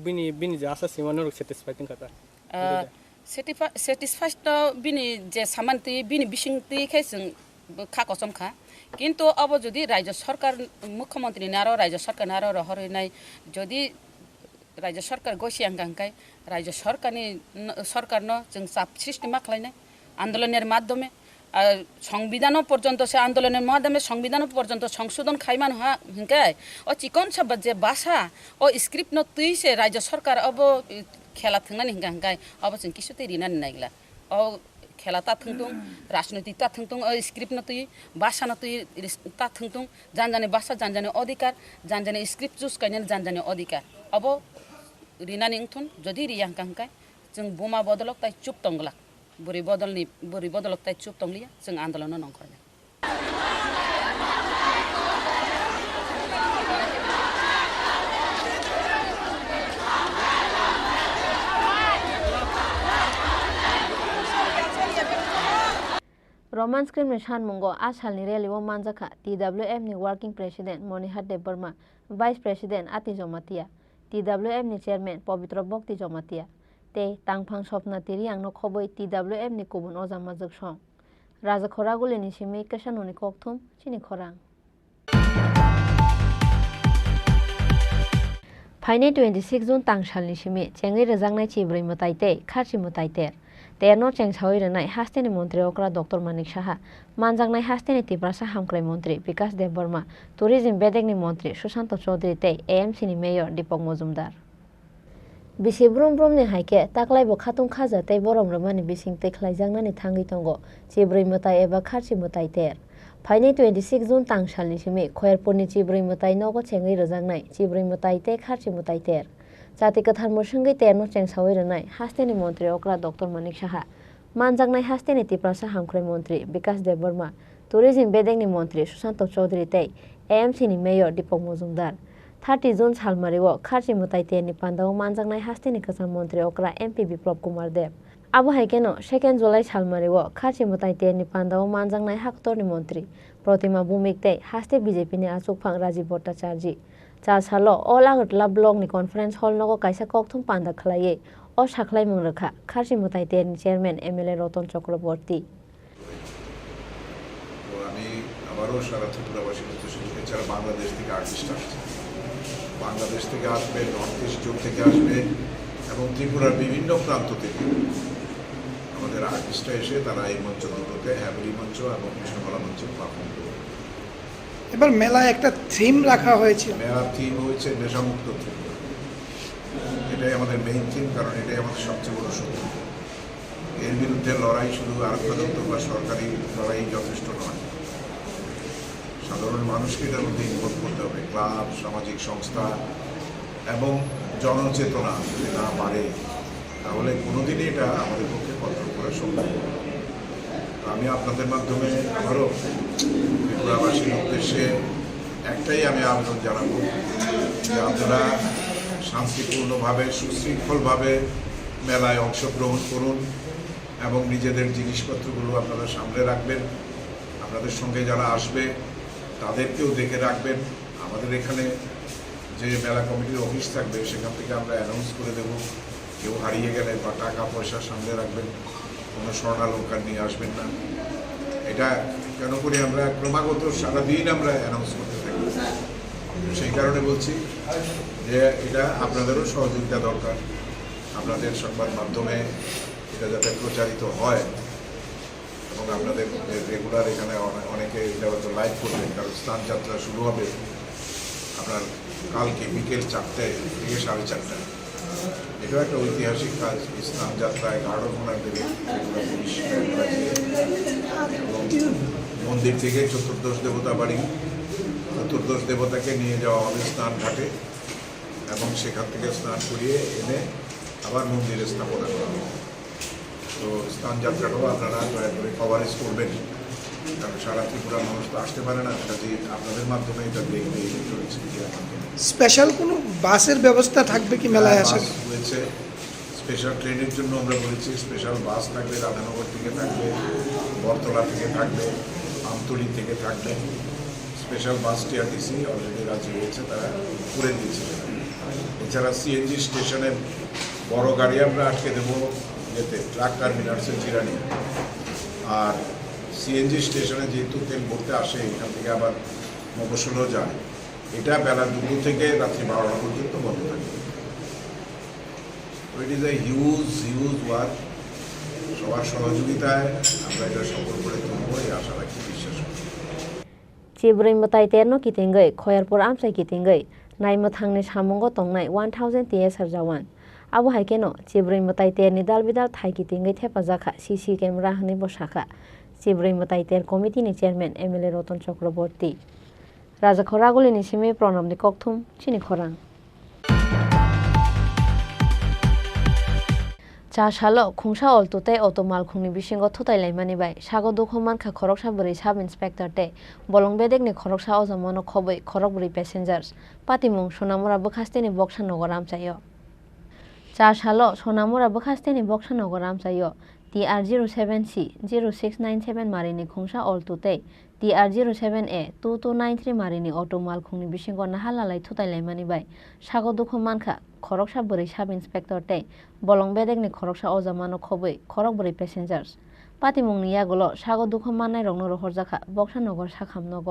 दिन bini jasa simano rok satisfied kata satisfied to bini je samanti bini bising ti khai जों खा कसम खा किन्तु अब जदि राज्य सरकार मुख्यमंत्री नारो राज्य सरकार नारो रहरनाय जदि राज्य सरकार गसियांगांकाय राज्य सरकार न जों चाप सृष्टि मा खालायनाय आन्दोलনের माध्यमे সংবিধান পর্যন্ত সে আন্দোলনের মাধ্যমে সংবিধান পর্যন্ত সংশোধন খাইমান হিংকায় ও চিকন সব যে ভাষা ও স্ক্রিপ্ট ন তুইছে রাজ্য সরকার अब খেলা থাংনানি হিংকায় अब जों কিছুতে রিনানি নাইগলা ও खेला ता थंतुं राजनीतिक ता थंतुं स्क्रिप्ट न तुई भाषा न तुई ता थंतुं जानजाने भाषा जानजाने अधिकार जानजाने स्क्रिप्ट चूज कायने जानजाने अधिकार अब रिनानि थुन जदि रियां कांकाय जों बोमा बदलक ताइ चुप तंगला बुरि बदलक ताइ चुप तंगलिया जों आन्दोलन नंखरनाय Roman script ni shan mungo asal ni rally wo manjaka TWM ni working president Monihat Dev Burma vice president Ati Jomatia TWM ni chairman Pavitra Bhakti Jomatia te tangphang sopna tiri angno khoboi TWM ni kubun oja majak song Raja Khoraguli ni simi kasan ni kokthum Chini Khorang Phaine 26 June tangshal ni simi chengi rejangnai chibroi mutaite kharsi mutaite Terno cheng chawai renai hasteni mantri okra Dr. Manik Saha manjangnai hasteni Tripura Hamklai mantri Vikas Dev Burma tourism bedegni mantri Susanto Chaudhary tei AMC ni mayor Deepak Mojumdar Bisi brum ni haike taklai bo khatung khaja tei borom romani bising tei khlaijangnani thangi tongo chibroi mutai eba kharsi mutai ter Phaine 26 June tangsalni simi Khoyarpurni chibroi mutai nogo chengi rejangnai chibroi mutai tei kharsi mutai ter জাতি কথার মসঙ্গে তেরনো চেংসাওই রনাই হাস্তেনি মন্ত্রী অকরা doctor Manik Saha মানজাংনাই হাস্তেনি Tripura হামখ্রাই মন্ত্রী বিকাশ Debbarma tourism বেদেংনি মন্ত্রী সুশান্ত চৌধুরী তাই এএমসিনি mayor Dipak Majumdar 30 June সালমারিও খারচি মুতাইতেনি পান্দাও মানজাংনাই হাস্তেনি কসাম মন্ত্রী অকরা MP Biplab Kumar Deb Abu হাইকেনো 2 July সালমারিও খারচি মুতাইতেনি পান্দাও মানজাংনাই হাক্তরনি মন্ত্রী প্রতিমা ভূমিক তাই হাস্তে BJP नि आचुकफां राजीव भट्टाचार्य चा सालो अल आगरतला ब्लक नि कॉन्फ्रेंस हॉल नगो काइसा कक्थुम पांदा खलाये अ साखलाई मंगरखा खारसि मुताइतेनि चेयरमैन एमएलए रतन चक्रवर्ती আমি আবারও সারা ত্রিপুরাবাসীর উদ্দেশ্যে এছাড়া বাংলাদেশ থেকে আর্টিস্ট আসছে বাংলাদেশ থেকে আসবে নর্থ ইস্ট জোন থেকে আসবে এবং ত্রিপুরার বিভিন্ন প্রান্ত থেকে আমাদের আর্টিস্টরা এসে তারা এই মঞ্চ দুটোতে হ্যাভেলি মঞ্চ এবং কৃষ্ণমালা মঞ্চ পারফর্ম করবে। এবার মেলায় একটা থিম রাখা হয়েছে, মেলার থিম হয়েছে নেশামুক্ত থিম। এটাই আমাদের মেইন থিম, কারণ এটাই আমাদের সবচেয়ে বড় শক্তি। এর বিরুদ্ধে লড়াই শুধু আরক্ষা দপ্তর বা সরকারি লড়াই যথেষ্ট নয়, সাধারণ মানুষকে এটার মধ্যে ইনভলভ করতে হবে। ক্লাব, সামাজিক সংস্থা এবং জনচেতনা যদি না বাড়ে তাহলে কোনোদিনই এটা আমাদের পক্ষে কন্ট্রোল করা সম্ভব। আমি আপনাদের মাধ্যমে আবারও ত্রিপুরাবাসীর উদ্দেশ্যে একটাই আমি আবেদন জানাবো যে আপনারা শান্তিপূর্ণভাবে সুশৃঙ্খলভাবে মেলায় অংশগ্রহণ করুন এবং নিজেদের জিনিসপত্রগুলো আপনারা সামনে রাখবেন। আপনাদের সঙ্গে যারা আসবে তাদেরকেও দেখে রাখবেন। আমাদের এখানে যে মেলা কমিটির অফিস থাকবে সেখান থেকে আমরা অ্যানাউন্স করে দেব, কেউ হারিয়ে গেলে বা টাকা পয়সা সামনে রাখবেন, কোনো স্বর্ণালঙ্কার নিয়ে আসবেন না। এটা কেন করে আমরা ক্রমাগত সারাদিন আমরা অ্যানাউন্স করতে থাকি, সেই কারণে বলছি যে এটা আপনাদেরও সহযোগিতা দরকার। আপনাদের সংবাদ মাধ্যমে এটা যাতে প্রচারিত হয় এবং আপনাদের রেগুলার এখানে অনেকে এটা হয়তো লাইভ করবেন, কারণ স্নান যাত্রা শুরু হবে আপনার কালকে বিকেল 4টে থেকে 4:30। এটাও একটা ঐতিহাসিক কাজ। স্নান যাত্রায় গাঢ় দেবে এবং মন্দির থেকে চতুর্দশ দেবতা বাড়ি, চতুর্দশ দেবতাকে নিয়ে যাওয়া হবে স্নান ঘাটে এবং সেখান থেকে স্নান করিয়ে এনে আবার মন্দিরে স্থাপনা করা হবে। তো স্নান যাত্রাটাও আপনারা দয়া করে কভারেজ করবেন, কারণ সারা ত্রিপুরার মানুষ তো আসতে পারে না, কাজে আপনাদের মাধ্যমে এটা দেখবে চলেছে। স্পেশাল কোনো বাসের ব্যবস্থা থাকবে কি মেলায় আসা হয়েছে? স্পেশাল ট্রেনের জন্য আমরা বলেছি স্পেশাল বাস থাকবে, রাধানগর থেকে থাকবে, বরতলা থেকে থাকবে, আমতলী থেকে থাকবে। স্পেশাল বাস টিআরটিসি অলরেডি রাজি হয়েছে, তারা করে দিয়েছে। এছাড়া সিএনজি স্টেশনে বড় গাড়ি আমরা আটকে দেবো যেতে ট্রাক টার্মিনালসের জিরানি। আর সিএনজি স্টেশনে যেহেতু তেল ভরতে আসে এখান থেকে আবার মফস্বলও যায়, এটা বেলা 2 থেকে রাত্রি 12টা পর্যন্ত বন্ধ থাকবে। It is a huge work. সবার সহযোগিতায় আমরা এটা সফল করে তুলব এই আশা রাখি, বিশ্বাস করি। চিবুই মতাই তেরনো কিতেঙ্গই খয়ারপুর আমসাই কিতেঙ্গই নাইমো থাংনি সামঙ্গ তংনাই 1000 TSR জাওয়ান আবু হাইকেনো চিবুই মতাই তেরনি দাল বিদাল থাই কিতেঙ্গই থেপাজাখা সিসি ক্যামেরা হনি বসাখা চিবুই মতাই তের কমিটিনি চেয়ারম্যান এমএলএ রতন চক্রবর্তী রাজা খরাগুলিনি সিমে প্রণবনি ককথুম চিনি খরাং চা সালো খুংসা অলতুতে অটো মালখুংনি বিসিঙ্গ থুতাইলাইমানি বাই সাগো দুখমানখা খরকসা বরি সাব ইন্সপেক্টর তে বলং বেদেকনি খরকসা অজামনো খবই খরকবুরি প্যাসেঞ্জার্স পাতিমুং সোনামুরা বখাস্তেনি বক্সা নগর আমচাইও চা সালো সোনামুরা বখাস্তেনি বক্সা নগর আমচাইও TR07C 0697 মারিনি খুংসা অলতুতে TR07A 2293 মারিনি অটো মালখুংনি বিসিঙ্গ নাহালালাই থুতাইলাইমানি বাই সাগো দুখমানখা খরকসা বরি সাব ইন্সপেক্টর তে বলং বেদেকনি খরকসা অজামানো খবই খরকবুরি প্যাসেঞ্জার্স পাতিমুংনি ইয়াগুলো সাগো দুখমানাই রংনো রহরজাখা বক্সা নগর সাখাম নগ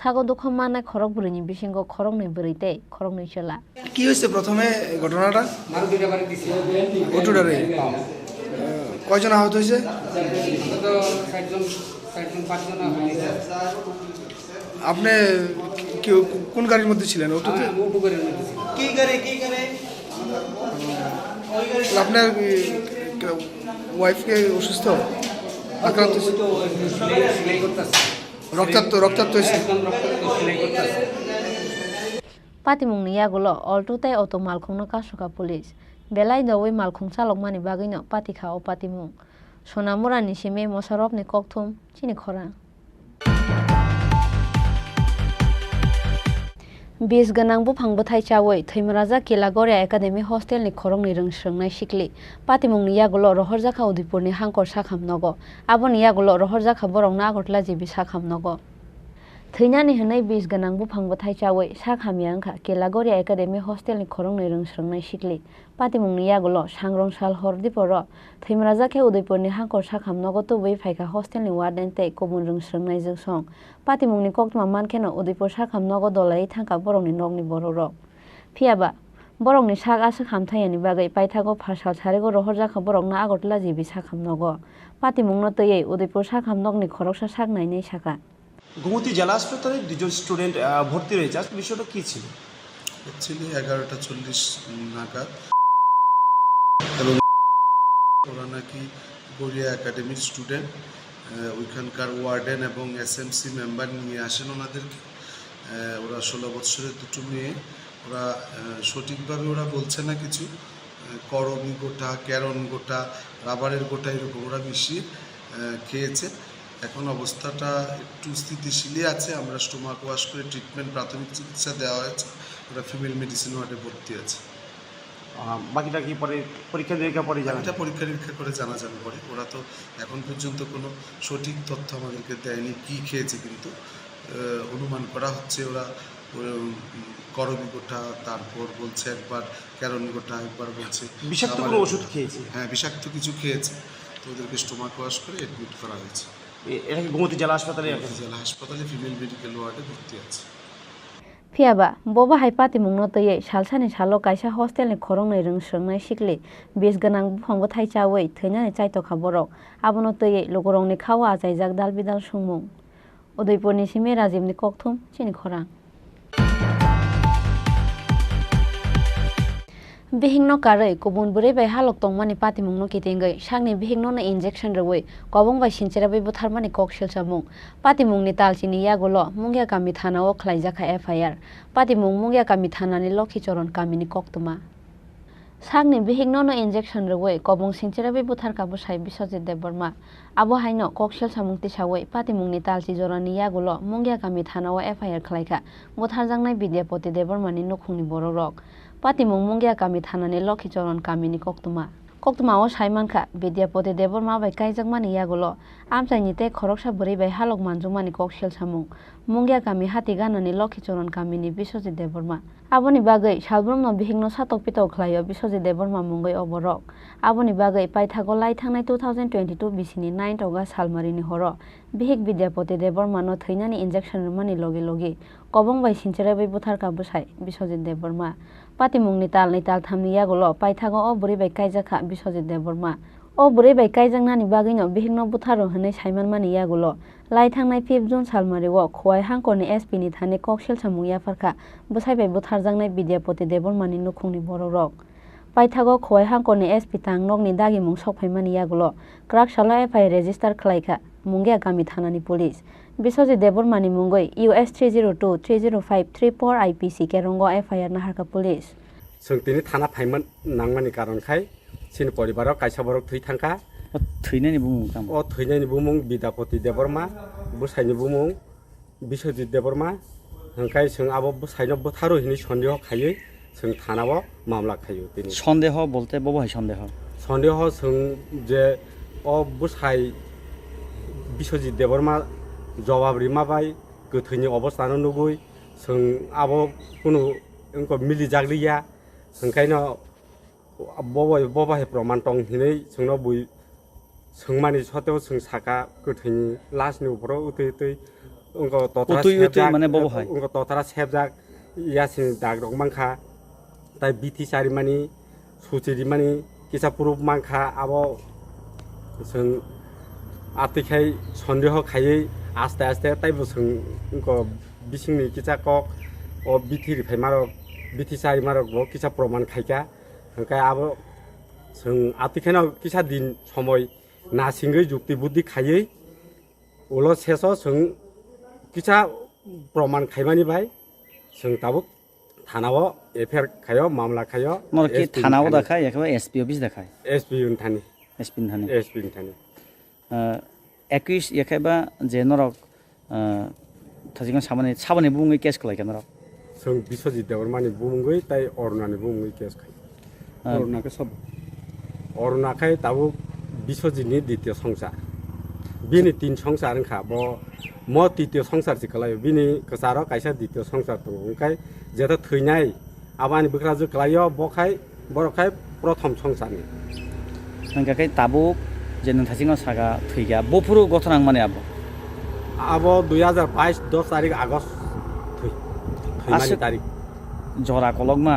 সাগো দুখমানাই খরকবুরিনি বিসিঙ্গ খরকনৈ বরিতে খরকনৈ চলা কি হয়েছে প্রথমে ঘটনাটা? অটোটারে কয়জন আহত হয়েছে? আপনি কোন গাড়ির মধ্যে ছিলেন? অটোতে? আপনার ওয়াইফকে অসুস্থ আক্রান্ত রক্তাক্ত হয়েছে? patimungni yagulo oltutai auto malkhungno kasuka police belai dawai malkhung chalokmani bagino patikha o patimung sonamurani sime mosaropni kokthum Chini Khorang Bis ganang bufang bethai chawai Thaimaraja Kelagoria Academy Hostel ni khorongni rungsrungnai sikli patimungni yagulo rohorjakha Udipurni hangkor sakhamnogo aboni yagulo rohorjakha borokna agotla jibi sakhamnogo Thainani hwnai bis ganang bufang bethai chawai sakhamya wngkha Kelagoria Academy Hostel ni khorongni rungsrungnai sikli patimungni yagulo sangrong sal hordiporo Thaimaraja khe Udipurni hangkor sakhamnogo tubui phaika hostel ni warden tei kubun rungsrungnai jongsong patimungni koktuma mankheno Udipur sakhamnogo dolai thangka borokni nokni borok phiaba borokni sak asuk hamthaiyani bagui paithago phasal sarego rohorjakha borokna agotla jibi sakhamnogo patimungno tei Udipur sakhamnokni khoroksa sak nainai saka Gomti জেলা হাসপাতালে দুজন student ভর্তি রয়েছে আজকে বিষয়টা কি ছিল actually 11:40 নাগাদ এবং ওরা নাকি গড়িয়া একাডেমির স্টুডেন্ট ওইখানকার ওয়ার্ডেন এবং এসএমসি মেম্বার নিয়ে আসেন ওনাদেরকে ওরা 16 বছরের দুটো মেয়ে ওরা সঠিকভাবে ওরা বলছে না কিছু করবি গোটা ক্যারন গোটা রাবারের গোটা এরকম ওরা মিশিয়ে খেয়েছে এখন অবস্থাটা একটু স্থিতিশীলই আছে আমরা স্টোমাক ওয়াশ করে ট্রিটমেন্ট প্রাথমিক চিকিৎসা দেওয়া হয়েছে ওরা ফিমেল মেডিসিন ওয়ার্ডে ভর্তি আছে বাকিটা কি পরে পরীক্ষা নিরীক্ষা পরে জানা এটা পরীক্ষা নিরীক্ষা করে জানা যাবে পরে ওরা তো এখন পর্যন্ত কোনো সঠিক তথ্য আমাদেরকে দেয়নি কি খেয়েছে কিন্তু অনুমান করা হচ্ছে ওরা করবি গোটা তারপর বলছে একবার ক্যারন গোটা একবার বলছে বিষাক্ত কোনো ওষুধ খেয়েছে হ্যাঁ বিষাক্ত কিছু খেয়েছে তো ওদেরকে স্টোমাক ওয়াশ করে অ্যাডমিট করা হয়েছে এটা কি গোমতী জেলা হাসপাতালে জেলা হাসপাতালে ফিমেল মেডিকেল ওয়ার্ডে ভর্তি আছে phiaba boba hai patimungno tei salsani salo kaisa hostel ni khorongni rungsrungnai sikli bis ganang bufang bethai chawai thainani chaitokha borok abono tei logorongni khawa achaijak dalbidal sungmung Udaipurni sime Rajibni kokthum Chini Khorang Bihingno karai kubun burei bai halok tongmani patimungno kitengei sakni bihingno na injection rewei kobong bai sinchera bai butharmani kokshel samung patimungni talchini yagulo mungya kami thanao khlaijakha FIR patimung mungya kami thanani lokhichoron kamini koktuma sakni bihingno na injection rewei kobong sinchera bai butharka busai Biswajit Deborma abo haino kokshel samung tisawei patimungni talchi jorani yagulo mungya kami thanao FIR khlaika butharjangnai Vidyapati Debormani nukhungni borok patimung mungya kami thanani lokhichoron kamini koktuma o saimankha Vidyapati Deborma bai kaijakmani yagulo amchaini tei khoroksa burei bai halok manjungmani kokshel samung mungya kami hati ganani lokhichoron kamini Biswajit Deborma aboni bagui salbrumno bihingno satok pitok khlaio Biswajit Deborma mungoi oborok aboni bagui paithago lai thangnai 2022 bisini 9 August salmarini horo bihik Vidyapati Deborma no thainani injection mani logi kobong bai sinchera bai butharka busai Biswajit Deborma patimungni tal thamni yagulo paithago o burei bai kaijakha Biswajit Deborma o burei bai kaijaknani bagino bihingno butharo hwnai saimanmani yagulo lai thangnai 5 June salmario khowai hangkorni SP ni thani kokshel samung yafarkha busai bai butharjangnai Vidyapati Debormani nukhungni borok paithago khowai hangkorni SP tangnokni dagimung sokphaimani yagulo kraksala FIR register khlaikha mungya kami thanani police Biswajit Debormani mungoi US 302 305 34 IPC kerongo FIR naharka police जोंनि थाना फाइमोन नांमानि कारनखाय सिन परिबाराव कायसा बरक थै थांखा थैनायनि बुमुं Vidyapati Deborma बुसाइनि बुमुं Biswajit Deborma हंखाय जों आबो बुसाइनो बुथारो हिनि सन्देह खायै जों थानाव मामला खायो दिनै सन्देह बोलते बबहाय सन्देह जों जे अ बुसाइ Biswajit Deborma जवाब रिमाबाय गोथैनि अबस्थानो नुगुय जों आबो कुनु इंको मिलि जागलिया ओंखायनो बबाहाय प्रमाण दं हिनै जोंनाव बुइ सोंमानि सतेव जों साका गोथैनि लासनि उपराव उतै इंको ततरा माने बबाहाय इंको ततरा सेबजाक यासिन दागरक मांखा ताइ बिथि सारिमानि सुचिरिमानि किसा प्रुफ मांखा आबो जों आतिखाय सन्देह खायै आस्ते आस्ते ताइबो जों इंको बिसिंनि किसा कक ओ बिथि रिफाय मारक बिथि सारि मारक किसा प्रमाण खायका ओंखाय आबो जों आतिखायनो किसा दिन समय नासिंगै जुक्ति बुद्धि खायै उल शेष जों किसा प्रमाण खायमानि बाय जों दाबो থানাও এফআইআর খায় মামলা খায় নরকি থানাও দেখায় একেবারে এসপি অফিস দেখায় এসপি থানি এসপি থানি 21 একেবা যে নরক थाजिगन साबानि बुङै केस खालायगोन र जों बिश्वजित देवरमानि बुङै ताइ अरुणानि बुङै केस खाय अरुणाखौ सब अरुणाखाय दाबो बिश्वजितनि द्वितीय संसार बिनि तीन संसार खा म तृतीय संसार सिखलायो बिनि कसार कायसा द्वितीय संसार दङ ओंखाय जेता थैनाय आबानि बखराजो खालायो बरखाय प्रथम संसारनि नंखाय दाबो जे नों थाजिगन सागा थैगा बफुरु गथनां माने अब 2022 10 तारिख आगस्ट थैमानि तारिख जरा कलगमा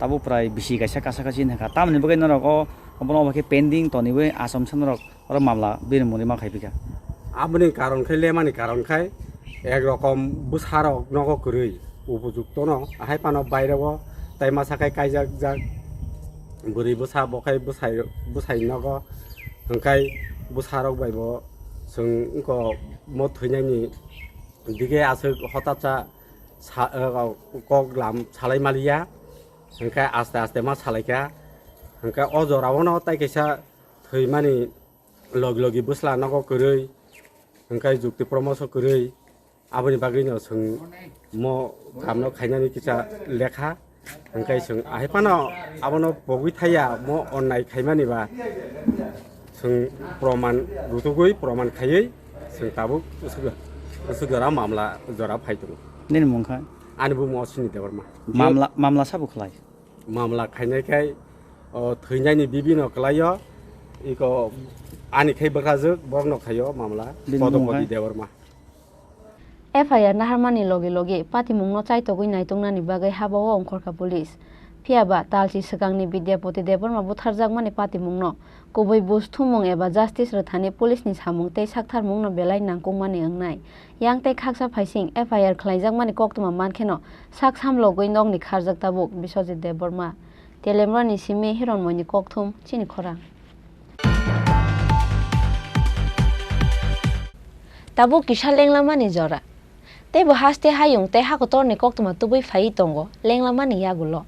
ताबो प्राय बिसि गायसा कासा कासि नखा तामनि बगै नरक अपन अबके पेंडिंग तनिबो आसाम सनरक और मामला बिरमुनि मा खायबिका आबनि कारण खाय लेमानि कारण खाय एक रकम बुसारक नगो करै उपयुक्त न आहाय पानो बायराव ताइमा साखाय कायजाक जा बुरि बुसा बखाय बुसाय नगो ओंखाय बुसारक बायबो जोंखौ म थैनायनि दिगे आसो हताचा कगलाम सालायमालिया ओंखाय आस्ते आस्ते मा सालायका ओंखाय अजरावो न ताइकेसा थैमानि लगी बुसला नगो करै ओंखाय जुक्ति प्रमोस करै आबनि बागैनो जों म गामनो खायनानि किसा लेखा ओंखाय जों आहायपानो आबनो बगै थाया म अननाय खायमानिबा जों प्रमाण रुतुगै प्रमाण खायै जों दाबो गोसोगोरा मामला जरा फायदों दिन मुंखा आनिबो मसिनि देवरमा मामला साबो खलाय मामला खायनायखाय थैनायनि बिबिनो खलायो इको आनिखाय बखाजो बरनो खायो मामला पदपति देवरमा एफआईआर नाहारमानि लगे पाति मुंनो चाइतगै नायतंनानि बागै हाबाव अंखरखा पुलिस फियाबा तालसि सगांनि विद्यापति देवरमा बुथारजाक माने पाति मुंनो गुबै बुस्थु मुं एबा जास्टिस रथानि पुलिसनि सामुं तै साक्थार मुंनो बेलाय नांगौ माने ओंनाय yang tei khaksa phaising FIR khlaijak mani koktuma mankheno sak samlogoi nogni kharjak tabuk Biswajit Deborma telemrani simi hiron moini kokthum Chini Khorang tabuk kisa lenglamani jora tei bo haste hayung tei hakotorni koktuma tubui phai tongo lenglamani yagulo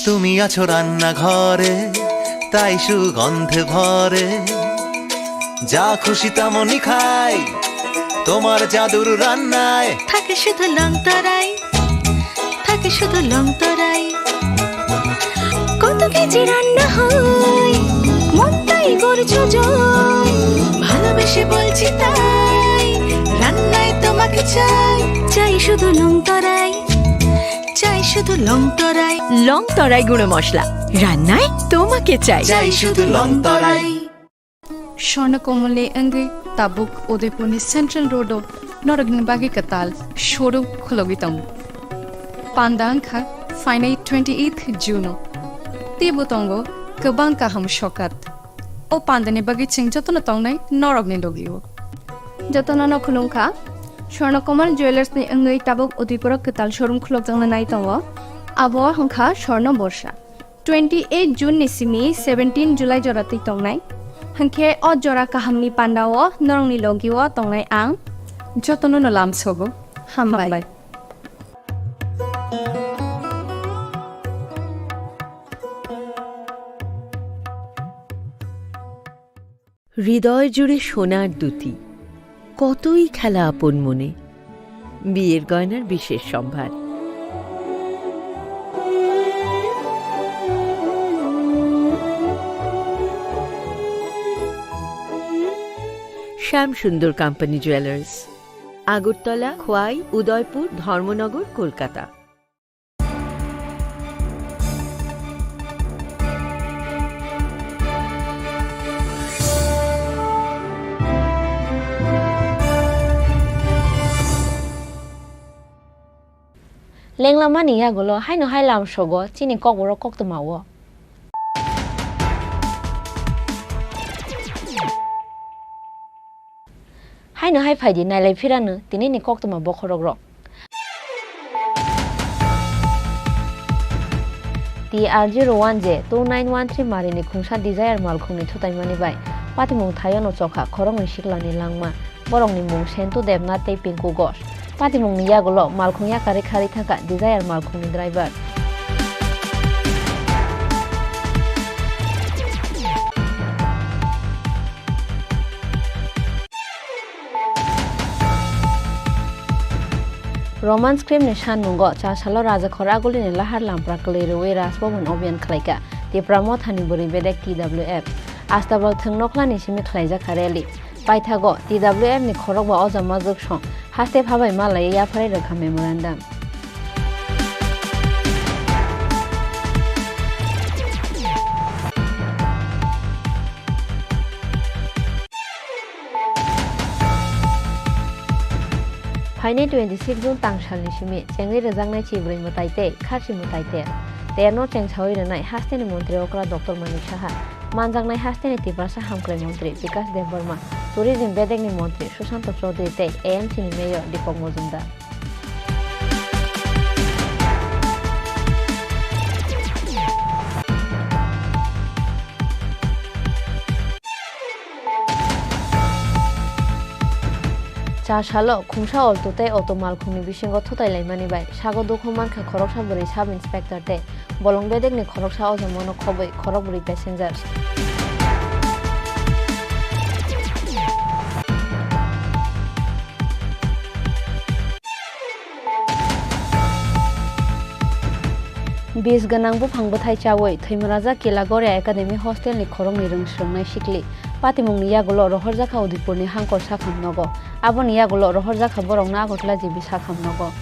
তুমি আছো রান্না ঘরে তাই সুগন্ধে ভরে যা খুশি তেমনই খাই তোমার জাদুর রান্নায় থাকে শুধু লংতরাই থাকে শুধু লংতরাই কত কেজি রান্না হয় মনটাই করছো জয় ভালোবেসে বলছি তাই রান্নায় তোমাকে চাই চাই শুধু লংতরাই চাই শুধু লংতরাই গুঁড়ো মশলা রান্নায় তোমাকে চাই চাই শুধু লংতরাই স্বর্ণকমলে অঙ্গে তাবুক উদয়পুরনি সেন্ট্রাল রোড নরগনি বাগি কাতাল শোরুম খলগিতং পান্দাংখা ফাইনাই 28 জুনো তিবুতঙ্গ গোবাং কাহাম সকাত ও পান্দানি বাগি চিং যতন তংনাই নরগনি লগিও যতন খুলুংখা স্বর্ণকমল জুয়েলার্সনি অঙ্গই তাবুক উদয়পুর কাতাল শোরুম খলগজাংনা নাইতঙ্গ আবহাওয়া হংখা স্বর্ণ বর্ষা 28 জুন নিসিমি 17 জুলাই জরাতি তংনাই হাংখে অ জরা কাহামনি পান্ডাও নরংনি লগিও তংনাই আং যতন নলাম সগো হামবাই হৃদয় জুড়ে সোনার দুটি কতই খেলা আপন মনে বিয়ের গয়নার বিশেষ সম্ভার Shyamsundar company jewellers Agartala Khowai Udaipur Dharmanagar Kolkata lenglamani yagulo haino hailam shogo chini kokborok koktumawo haino hai phaidi nailai phiranu tinini koktuma bokhorok rok TR01J2913 marini khungsa desire malkhungni thutaimani bai patimung thayono chokha khorongni siklani langma borongni mung sentu debna tei pinku gos patimung ni yagulo malkhung yakari khari thaka desire malkhungni driver Roman script ni shanmungo chasalo raja khoraguli ni lahar lampra klerewe rasbomon obian khlaika Tripura mothani buri bedek TWF astabal thungnokla ni simi khlaija khareli paithago TWF ni khorokba ojama jokshong haste phabai malai ya phrai rakha memorandum Paine 26 June tangsalni simi chengri rejangnai chibroi mutaite kharsi mutaite terno chengchawai renai hasteni mantri okra Dr. Manik Saha manjangnai hasteni Tripura Hamkrai mantri Vikas Dev Burma tourism bedegni mantri Sushant Chaudhary tei AMC ni mayor Deepak Mojumdar Chashalo khungsa oltute otomal khungni bisingo thutailaimani bai sago dukhuman kha khoroksa buri sub inspector te bolong bedekni khoroksa ojamono khoboi khorok buri passengers Bis ganang bu phangbathai chawoi Theimaraja Kelagore Academy hostel ni khorongni rungsrungnai sikli patimungni yagulo rohorjaka Udipurni hangkor sakhamnogo aboni yagulo rohorjaka borongna agotla jibi sakhamnogo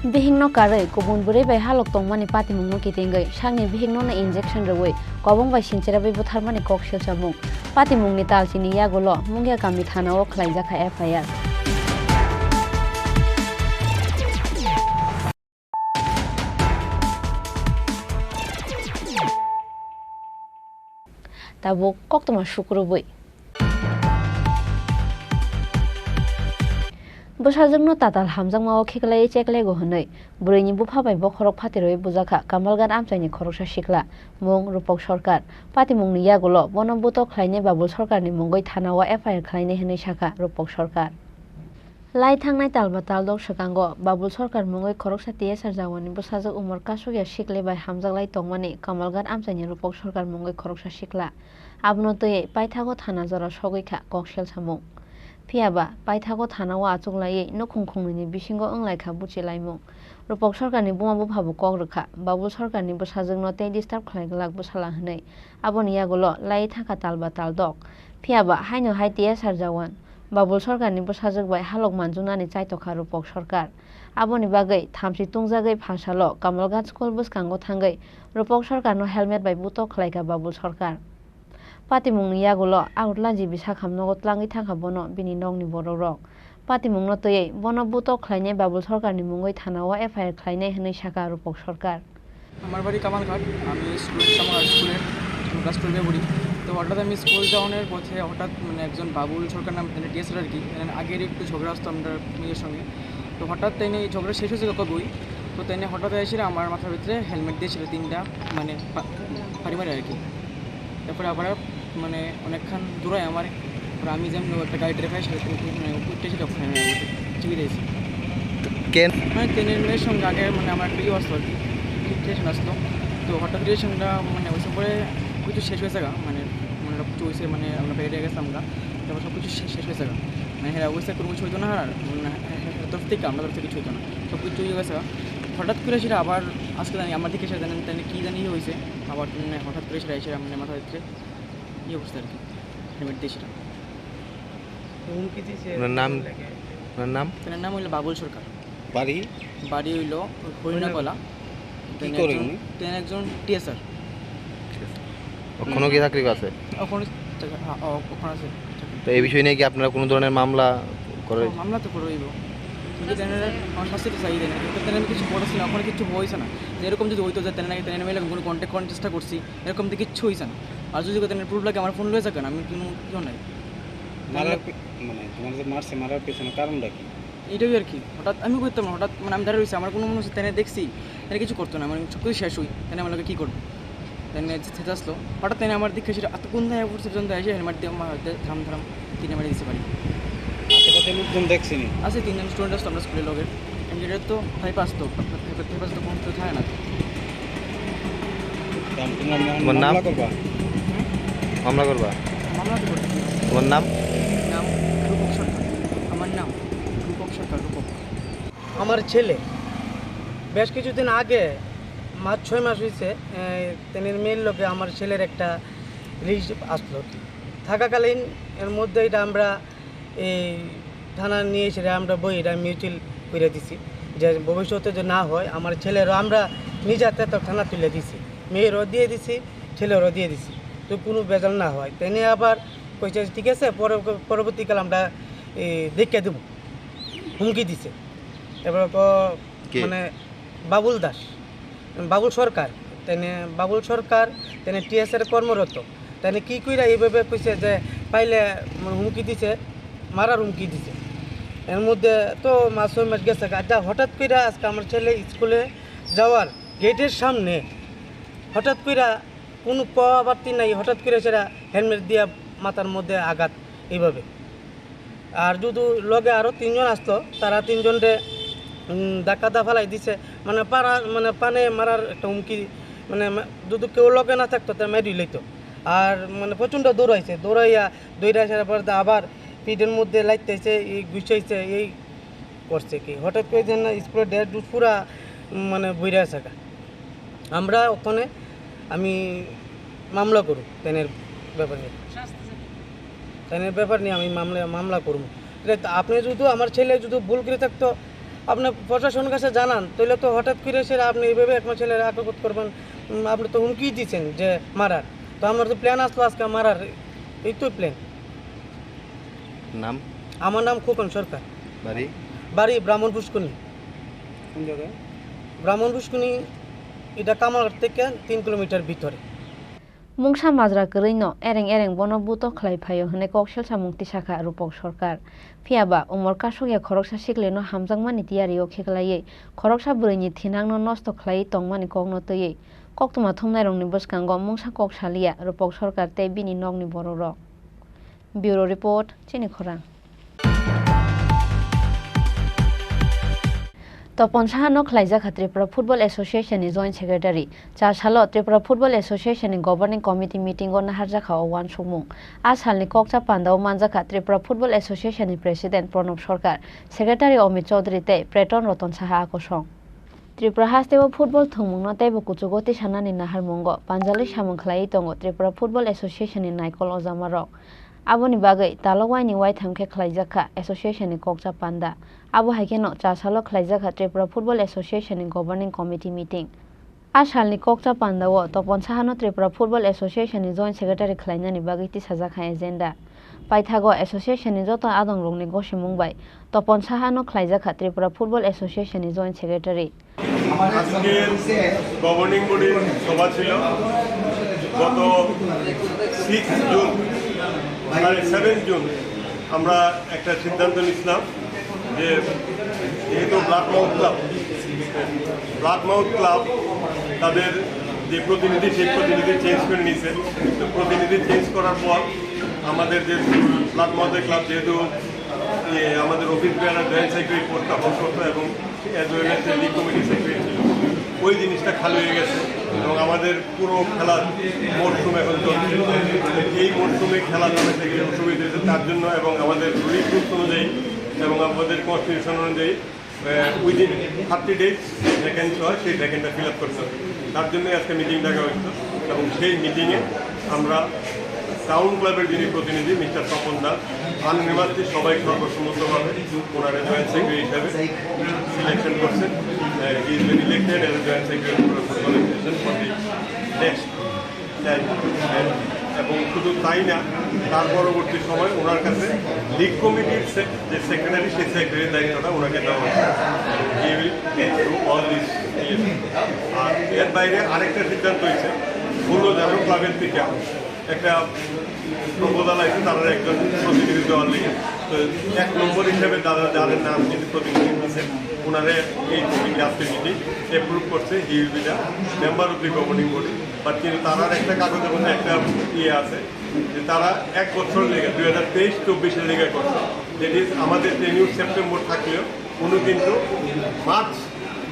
Bihingno karai kubun bure bai halok tongmani patimungno kitingai sangni bihingno na injection rewoi kobong bai sinchera bai butharmani kokshel chamung patimungni talchini yagulo mungya kami thanao khlaijaka FIR Tabo koktoma shukrubui Busajungno tatal hamjangmao khiklai cheklai go honai burini buphabai bokhorok phatiroi bujaka Kamalgan amchaini khoroksa sikla mung Rupok Sarkar patimungni yagulo bonobuto khlaine Babul Sarkarni mungoi thanao FIR khlaine hinai saka Rupok Sarkar Lai thangnai talba taldok sakango Babul Sarkar mungoi khoroksa TSR jawani busajak Umar Kasugya sikle bai hamjaglai tongmani Kamalgan amchaini Rupok Sarkar mungoi khoroksa sikla abno tei paithago thana jora sogoikha koksel samung Piaba paithago thanao achuglai nokhungkhungni bisingo anglaikha buchilaimung Rupok Sarkarni bumabu phabu kogrukha Babul Sarkarni busajungno tei disturb khlaiglak busala hnai aboni yagulo lai thaka talba taldok Piaba haino hai TSR jawan Babul Sarkarni busajak bai halok manjunani chaitokha Rupok Sarkar aboni bagai thamsi tungjagai phasalo Kamalgan school buskango thangai Rupok Sarkarno helmet bai buto khlaika Babul Sarkar Patimungni yagulo agutla jibi sakhamnogo tlangi thangkha bono bini nongni borok patimungno tei bono buto khlaine Babul Sarkarni mungoi thanao FIR khlaine hinai saka Rupok Sarkar আমার বাড়ি কামালঘাট আমি স্কুলের class 12 পড়ি তো হঠাৎ আমি school যাওয়ার পথে হঠাৎ মানে একজন বাবুল সরকার নাম টিএসআর আর কি আগের একটু ঝগড়া আসতো আমরা মেয়ের সঙ্গে তো হঠাৎ তাই এই ঝগড়া শেষ হয়েছে কবই তো তাই হঠাৎ এসে আমার মাথার ভিতরে হেলমেট দিয়েছিল 3টা মানে পারিবারিক আর কি তারপরে আবার মানে অনেকক্ষণ দূরে আমার আমি যেমন একটা গাড়ি ড্রাইভার সাথে উঠেছি তখন আমি চিবি দিয়েছি মানে ট্রেনের মেয়ের সঙ্গে আগে মানে আমার একটা আসতো আর কি রিলেশন আসতো তো হঠাৎ রিলেশনটা মানে ওই পরে কিছু শেষ হয়েছে গা মানে মানে কিছু হয়েছে মানে আমরা বেরিয়ে গেছিলাম গা তারপর সব কিছু শেষ হয়েছে গা মানে হ্যাঁ অবস্থা কোনো কিছু হইতো না আর তরফ থেকে আমরা তরফ থেকে কিছু হইতো না সব কিছু হয়ে গেছে হঠাৎ করে সেটা আবার আজকে জানি আমার দিকে এসে জানেন তাই কী জানি হয়েছে আবার মানে হঠাৎ করে সেটা এসে মানে মাথার ভিতরে এই অবস্থা আর কি হেলমেট দিয়ে সেটা নাম হইলো বাবুল সরকার বাড়ি হইলো হরিণাকলা একজন টিএসআর ওখানে কি চাকরি আছে ওখানে আছে তো এই বিষয় নিয়ে কি আপনারা কোনো ধরনের মামলা করে মামলা তো করবইব কিন্তু আমার শাস্তি তো চাই দেয় না কিন্তু আমি কিছু বলেছি না ওখানে কিছু হয়েছে না এরকম যদি হইতো যে তেনে মেলে কোনো কন্ট্যাক্ট করার চেষ্টা করছি এরকম তো কিচ্ছু হয়েছে না আর যদি কথা প্রুফ লাগে আমার ফোন লয়ে যাকেন, আমি কোনো কিছু নাই। মানে তোমাদের মারছে, মারার পেছনে কারণটা কি? এটাই আর কি, হঠাৎ আমি করতাম না, হঠাৎ মানে আমি দাঁড়িয়ে রয়েছি, আমার কোনো মনে হচ্ছে তেনে দেখছি, তেনে কিছু করতো না, মানে সব কিছু শেষ হই, তেনে আমার লোকে কী করবো, তেনে যেতে আসলো হঠাৎ, তেনে আমার দিকে সেটা এত কোন দেয় পড়ছে পর্যন্ত এসে হেলমেট দিয়ে আমার থাম থাম তিনে মারি দিতে পারি। আশেপাশে লোকজন দেখছিনি? আছে 3 জন স্টুডেন্ট আসতো আমরা স্কুলের লোকের, এমডিটা তো ফাইভ আসতো, ফাইভ আসতো কোনো তো থাকে না। তোমার নাম? মামলা করবা? মামলা তো করতে তোমার নাম? নাম রূপক সরকার। আমার নাম রূপক সরকার। রূপক আমার ছেলে বেশ কিছুদিন আগে 5-6 মাস হয়েছে, তেনের মেয়ের লোকে আমার ছেলের একটা লিস্ট আসলো থাকাকালীন, এর মধ্যে এটা আমরা এই থানা নিয়ে এসে আমরা বই এটা মিউচুয়াল করে দিছি, যে ভবিষ্যতে যে না হয় আমার ছেলেরও আমরা নিজে হাতে তো থানা তুলে দিছি, মেয়েরও দিয়ে দিছি, ছেলেরও দিয়ে দিছি, তো কোনো বেজাল না হয়। তেনে আবার কইছে ঠিক আছে পরবর্তীকাল আমরা দেখে দেবো, হুমকি দিছে। এবার মানে বাবুল দাস, বাবুল সরকার, তেনে বাবুল সরকার তেনে টিএসের কর্মরত, তেনে কী কইরা এইভাবে কইছে যে পাইলে হুমকি দিছে, মারার হুমকি দিছে। এর মধ্যে তো 5-6 মাস গেছে, যা হঠাৎ কইরা আজকে আমার ছেলে স্কুলে যাওয়ার গেটের সামনে হঠাৎ কইরা কোনো কথাবার্তি নাই, হঠাৎ করে সেটা হেলমেট দিয়া মাথার মধ্যে আঘাত এইভাবে। আর যদি লগে আরও 3 জন আসতো, তারা 3 জনরে ধাক্কা ফালাই দিছে, মানে পানে মারার একটা হুমকি, মানে যদি কেউ লগে না থাকতো তার মেরি লইতো। আর মানে প্রচণ্ড দৌড়াইয়া আসার পর আবার পিঠের মধ্যে লাইতেছে, এই গুছাইছে, এই করছে কি হঠাৎ করে যেন স্কুলের ডেট পুরা মানে বইরা আছে। আমরা ওখানে আমি মামলা করব তেনের ব্যাপার নিয়ে আমি মামলা করব। আপনি যদি আমার ছেলে যদি ভুল করে থাকতো আপনি প্রশাসনের কাছে জানান, তাহলে তো হঠাৎ করে সে আপনি এইভাবে আপনার ছেলের আক্রমণ করবেন, আপনি তো হুমকি দিচ্ছেন যে মারার, তো আমার তো প্ল্যান আসলো আজকে মারার, এই তো প্ল্যান। নাম? আমার নাম খোকন সরকার। বাড়ি? ব্রাহ্মণ পুষ্কুনি। কোন জায়গায়? ব্রাহ্মণ পুষ্কুনি, এটা কামারঘাট থেকে 3 কিলোমিটার ভিতরে। মুংসা মাজরা গরৈনো এরেং বনবুতো খ্লাইফাयो হনে ককসেল সামুক্তি শাখা রূপক সরকার ফিয়াবা উমর কাসুগে খরকসা শিখলেনো হামজাংমানি তিয়ারিও খেকলাयै খরকসা বরৈनि थिनांनो नस्त ख्लायै तंमानि कगनो तयै कक्तमा थुमनाय रंनि बसकांगो मुंसा ककसालिया रূপক সরকার তে बिनि नगनि बर' रक। ब्यूरो रिपोर्ट चिनी खरां। तपन साहानो ख्लाइजाखा त्रिपुरा फुटबल एसोसिएशन नि जॉइंट सेक्रेटारि 4 सालो त्रिपुरा फुटबल एसोसिएशन नि गवर्निंग कमिटी मीटिंग गो नाहारजाखा वान सुमुं आ सालनि ककचा पान्दाव मानजाखा त्रिपुरा फुटबल एसोसिएशन नि प्रेसिडेंट प्रणब सरकार सेक्रेटारि अमित चौधरी ते प्रेटन रतन साहा आकसं त्रिपुरा हास्तेबो फुटबल थुमुंनो तेबो कुचुगति सानानि नाहारमुंगो पांजालि सामंख्लायै दंगो त्रिपुरा फुटबल एसोसिएशन नि नायकल अजामारक आबोनि बागै तालवाइनि वाइ थामखे ख्लाइजाखा एसोसिएशन नि ककचा पान्दा आबो हाइकेनो 4 सालो ख्लाइजाखा त्रिपुरा फुटबल एसोसिएशन नि गवर्निंग कमिटी मीटिंग आ सालनि ककचा पान्दाओ तपन साहानो त्रिपुरा फुटबल एसोसिएशन नि जॉइंट सेक्रेटारि ख्लाइनानि बागै तिसाजाखा एजेन्डा पाइथागो एसोसिएशन नि जत आदं रंनि गसिमुंबाय तपन साहानो ख्लाइजाखा त्रिपुरा फुटबल एसोसिएशन नि जॉइंट सेक्रेटारि गवर्निंग बडी सभा ছিল গত 6 জুন আর 7 জুন আমরা একটা সিদ্ধান্ত নিলাম যে যেহেতু ব্ল্যাক মাউথ ক্লাব তাদের যে প্রতিনিধি সেই প্রতিনিধি চেঞ্জ করে নিয়েছে, তো প্রতিনিধি চেঞ্জ করার পর আমাদের যে ব্ল্যাক মাউথের ক্লাব যেহেতু আমাদের অফিস বেয়ার জয়েন্ট সেক্রেটারি পোস্টটা হোল্ড করতো এবং as well as league committee secretary ছিল, ওই জিনিসটা খালি হয়ে গেছে এবং আমাদের পুরো খেলার মরশুম এখন চলছে। এই মরশুমে খেলা চলতে গেলে অসুবিধা হয়েছে তার জন্য, এবং আমাদের লিগ রুলস অনুযায়ী এবং আমাদের কনস্টিটিউশন অনুযায়ী উইদিন 30 ডেজ ভ্যাকেন্সি হয়, সেই ভ্যাকেন্সিটা ফিল আপ করতে হবে। তার জন্যই আজকে মিটিং ডাকা হয়েছিল এবং সেই মিটিংয়ে আমরা টাউন ক্লাবের যিনি প্রতিনিধি মিস্টার তপন দাস আননিমাসটি সবাই সর্বসম্মতভাবে ওনারা জয়েন্ট সেক্রেটারি হিসাবে সিলেকশন করছেন। He is been elected as joint secretary for football association for the next time. এবং শুধু তাই না, তার পরবর্তী সময় ওনার কাছে লিগ কমিটির যে সেক্রেটারি সেই সেক্রেটারির দায়িত্বটা ওনাকে দেওয়া হয়েছে। He will do all this. আর এর বাইরে আরেকটা সিদ্ধান্ত হয়েছে 16 জানুয়ারি ক্লাবের থেকে একটা প্রপোজাল আছে তারা একজন প্রতিনিধি দেওয়ার লেগে। তো 1 নম্বর হিসেবে যাদের নাম যদি প্রতিনিধি দিচ্ছেন ওনারা এই কমিটি আজকে মিটিং অ্যাপ্রুভ করছে, হি will be the member of the governing body. But কিন্তু তারার একটা কাগজের মধ্যে একটা আছে যে তারা 1 বছর লেগে 2023-24 লেগে করছে। দ্যাট ইজ আমাদের টেনিউর সেপ্টেম্বর থাকলেও উনি কিন্তু মার্চ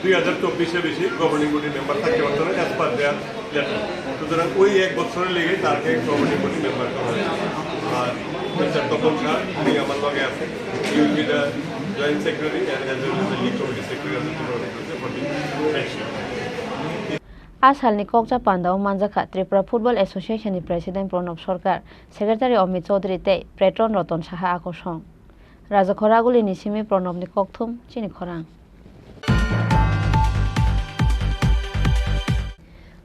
2024 বেশি গভর্নিং বডির মেম্বার থাকতে পারতো না অ্যাজ পার দেয়ার লেটার। সুতরাং ওই 1 বছরের লেগে তাকে গভর্নিং বডি মেম্বার করা হয়েছে। আর মিস্টার তপন শাহ উনি আমার লগে আছে, he will be the joint secretary and as well as the lead committee secretary for the for the आसालनि कक्जा पान्डाव मानजाखा त्रिपुरा फुटबल एसोसिएशननि प्रेसिडेंट प्रणब सरकार, सेक्रेटारि अमित चौधरी तै पेट्रन रतन साहा आकर्षण राजाखरागुलिनि सिमी प्रणबनि ककथुम चिनि खरां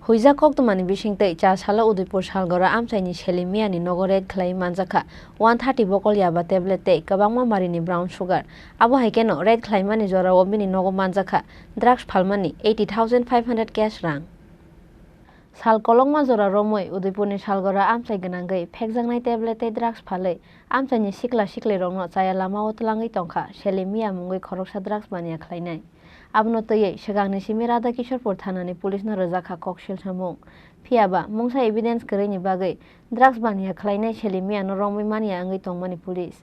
हुइजा कक्तमानि बिसिंतै चासाला उदयपुर सालगरा आमचाइनि सेलिमियानि नगरेट खलाई मानजाखा 130 बकल याबा टेब्लेट तै कबांमा मारिनि ब्राउन सुगार आबो हाइकेनो रेड खलाइमानि जरा ओबिनि नगो मानजाखा ड्राग्स फालमानि 80,500 कैश रां साल कलंगमा जरा रमै उदयपुरनि सालगरा आमचाइ गोनांगै फेकजांनाय टेब्लेट ड्राग्स फालै आमचाइनि सिक्ला सिक्ले रंनो चाया लामा उतलाङै तंखा सेलिमिया मुंगै खरकसा ड्राग्स मानिया खलायनाय आबनो तयै सिगांनि सिमी राधा किशोरपुर थानानि पुलिसनो रोजाखा ककशिल सामुं फियाबा मुंसा एभिडेन्स गैरैनि बागै ड्राग्स बानिया खलायनाय सेलिमियानो रमै मानिया आङै तंमानि पुलिस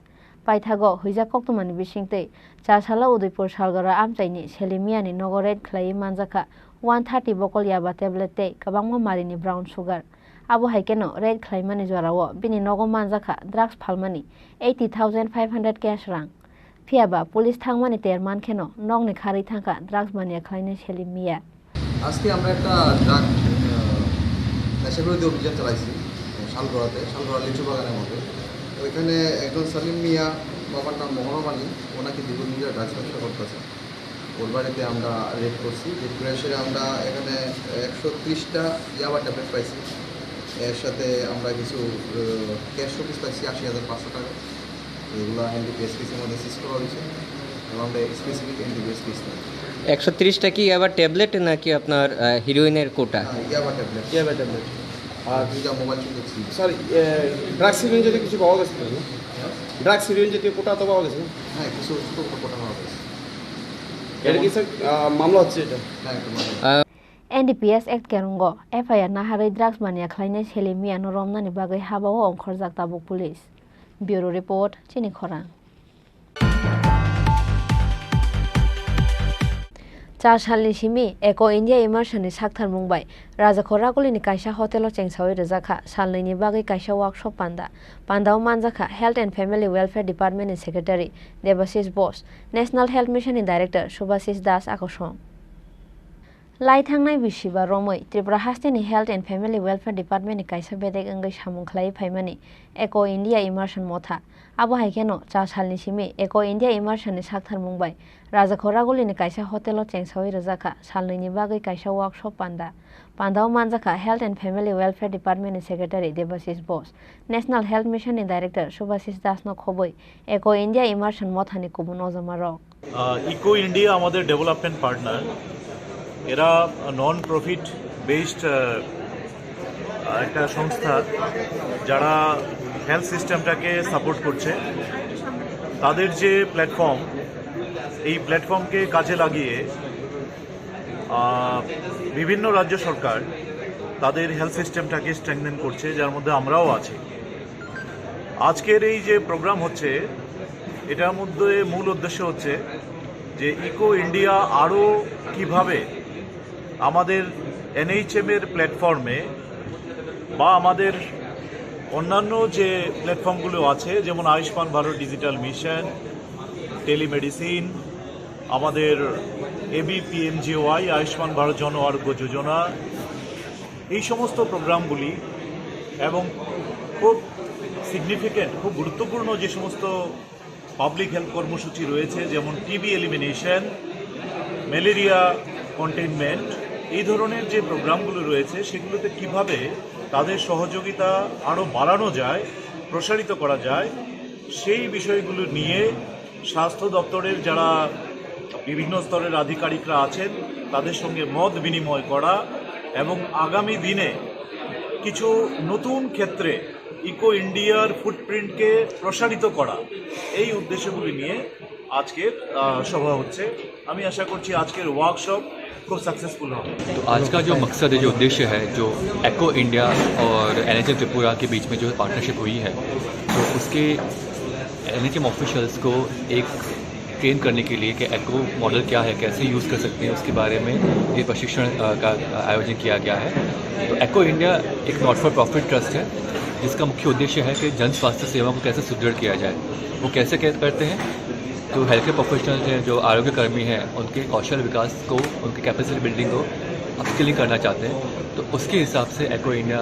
पाइथागो हुइजा कक्तमानि बिसिंतै चासाला उदयपुर सालगरा आमचाइनि सेलिमियानि नगरेट खलायै मानजाखा 130 बकल याबा टेब्लेट तै कबांमा मारिनि ब्राउन सुगार आबो हाइकेनो रेड खलाइमानि जराओ बिनि नगो मानजाखा ड्राग्स फालमानि 80,500 कैश रां फियाबा पुलिस थांमानि तेरमान खेनो नगनि खारै थांखा ड्राग्स मानिया खलायनाय सेलिमिया আজকে আমরা একটা ড্রাগ নেশাবিরোধী অভিযান চালাইছি শালগড়া লিচু বাগানের মধ্যে। ওইখানে একজন সালিম মিয়া, বাবার নাম মোহরম আলী, ওনাকে দীর্ঘদিন ধরে ড্রাগস ব্যবসা করতেছে। ওর বাড়িতে আমরা রেড করছি। রেড করে এসে আমরা এখানে 130টা ইয়াবা ট্যাবলেট পাইছি। এর সাথে আমরা কিছু ক্যাশ শোপিস পাইছি 80,500 টাকা। এগুলো এনডিপিএস কেসের মধ্যে সিজ করা হয়েছে এবং আমরা স্পেসিফিক এনডিপিএস কেস নেই। 130টা কি আবার ট্যাবলেট নাকি আপনার হিরোইনের কোটা? ইয়াবা ট্যাবলেট আর দুইটা মোবাইল ফোন দেখছি। স্যার ড্রাগস হিরোইন জাতীয় কিছু পাওয়া গেছে? ড্রাগস হিরোইন জাতীয় কোটা তো পাওয়া গেছে? হ্যাঁ, কিছু ছোটো কোটা পাওয়া গেছে। এটা কি স্যার মামলা হচ্ছে? এটা হ্যাঁ, একটা মামলা। एनडीपीएस एक्ट केरंगो एफआईआर नाहारै ड्राग्स मानिया खलायनाय सेलिमिया नरमनानि बागै हाबाओ अंखरजाक ताबुक पुलिस ब्यूरो रिपोर्ट चिनि खरां चासालनि सिमी एको इंडिया इमार्शननि साक्थार मुंबाय राजाखरागुलिनि कायसा हटेलो चेंसावै रोजाखा सालनैनि बागै कायसा वर्कशप पान्डाव मानजाखा हेल्थ एंड फैमिली वेलफेयर डिपार्टमेंटनि secretary Debashish Bose national health मिशननि डायरेक्टर सुभाशिष दास आकर्षण लाइथांनाय बिसिबा रमै त्रिपुरा हास्टेनि हेल्थ एंड फैमिली वेलफेयर डिपार्टमेंटनि कायसा बेदेक अंगै सामुं खलायै फाइमानि एको इंडिया इमार्शन मथा आबो हाइकेनो चासालनि सिमी एको इंडिया इमार्शननि साक्थार मुंबाय राजाखरागुलिनि कायसा हटेलो चेंसावै रोजाखा सालनैनि बागै कायसा वर्कशप पान्डाव मानजाखा हेल्थ एंड फैमिली वेलफेयर डिपार्टमेंटनि secretary Debashish Bose national health मिशननि डायरेक्टर सुभाशिष दासनो खबै एको इंडिया इमार्शन मथानि कुबुन अजमारक इको इंडिया আমাদের ডেভেলপমেন্ট পার্টনার। এরা নন প্রফিট বেসড একটা সংস্থা যারা হেলথ সিস্টেমটাকে সাপোর্ট করছে। তাদের যে প্ল্যাটফর্ম, এই প্ল্যাটফর্মকে কাজে লাগিয়ে বিভিন্ন রাজ্য সরকার তাদের হেলথ সিস্টেমটাকে স্ট্রেংথেন করছে, যার মধ্যে আমরাও আছি। আজকের এই যে প্রোগ্রাম হচ্ছে, এটার মধ্যে মূল উদ্দেশ্য হচ্ছে যে ইকো ইন্ডিয়া আরও কিভাবে আমাদের এনএইচএম এর প্ল্যাটফর্মে বা আমাদের অন্যান্য যে প্ল্যাটফর্মগুলো আছে, যেমন Ayushman Bharat digital mission, telemedicine, আমাদের ABPMGY আয়ুষ্মান ভারত জন আরোগ্য যোজনা, এই সমস্ত প্রোগ্রামগুলি এবং খুব সিগনিফিক্যান্ট, খুব গুরুত্বপূর্ণ যে সমস্ত পাবলিক হেলথ কর্মসূচি রয়েছে, যেমন টিবি এলিমিনেশন, ম্যালেরিয়া কন্টেইনমেন্ট, এই ধরনের যে প্রোগ্রামগুলো রয়েছে সেগুলোতে কিভাবে তাদের সহযোগিতা আরও বাড়ানো যায়, প্রসারিত করা যায়, সেই বিষয়গুলো নিয়ে স্বাস্থ্য দপ্তরের যারা বিভিন্ন স্তরের আধিকারিকরা আছেন তাদের সঙ্গে মত বিনিময় করা এবং আগামী দিনে কিছু নতুন ক্ষেত্রে ইকো ইন্ডিয়ার ফুটপ্রিন্টকে প্রসারিত করা, এই উদ্দেশ্যগুলি নিয়ে আজকের সভা হচ্ছে। আমি আশা করছি আজকের ওয়ার্কশপ खूब सक्सेसफुल हो। तो आज का जो मकसद है, जो उद्देश्य है, जो एको इंडिया और NHM त्रिपुरा के बीच में जो पार्टनरशिप हुई है, तो उसके NHM ऑफिशियल्स को एक ट्रेन करने के लिए कि एको मॉडल क्या है, कैसे यूज़ कर सकते हैं, उसके बारे में ये प्रशिक्षण का आयोजन किया गया है। तो एको इंडिया एक नॉट फॉर प्रॉफिट ट्रस्ट है, जिसका मुख्य उद्देश्य है कि जन स्वास्थ्य सेवा को कैसे सुदृढ़ किया जाए। वो कैसे करते हैं? तो हेल्थ केयर प्रोफेशनल्स हैं, जो आरोग्य कर्मी हैं, उनके कौशल विकास को, उनकी कैपेसिटी बिल्डिंग को अपस्किलिंग करना चाहते हैं। तो उसके हिसाब से एको इंडिया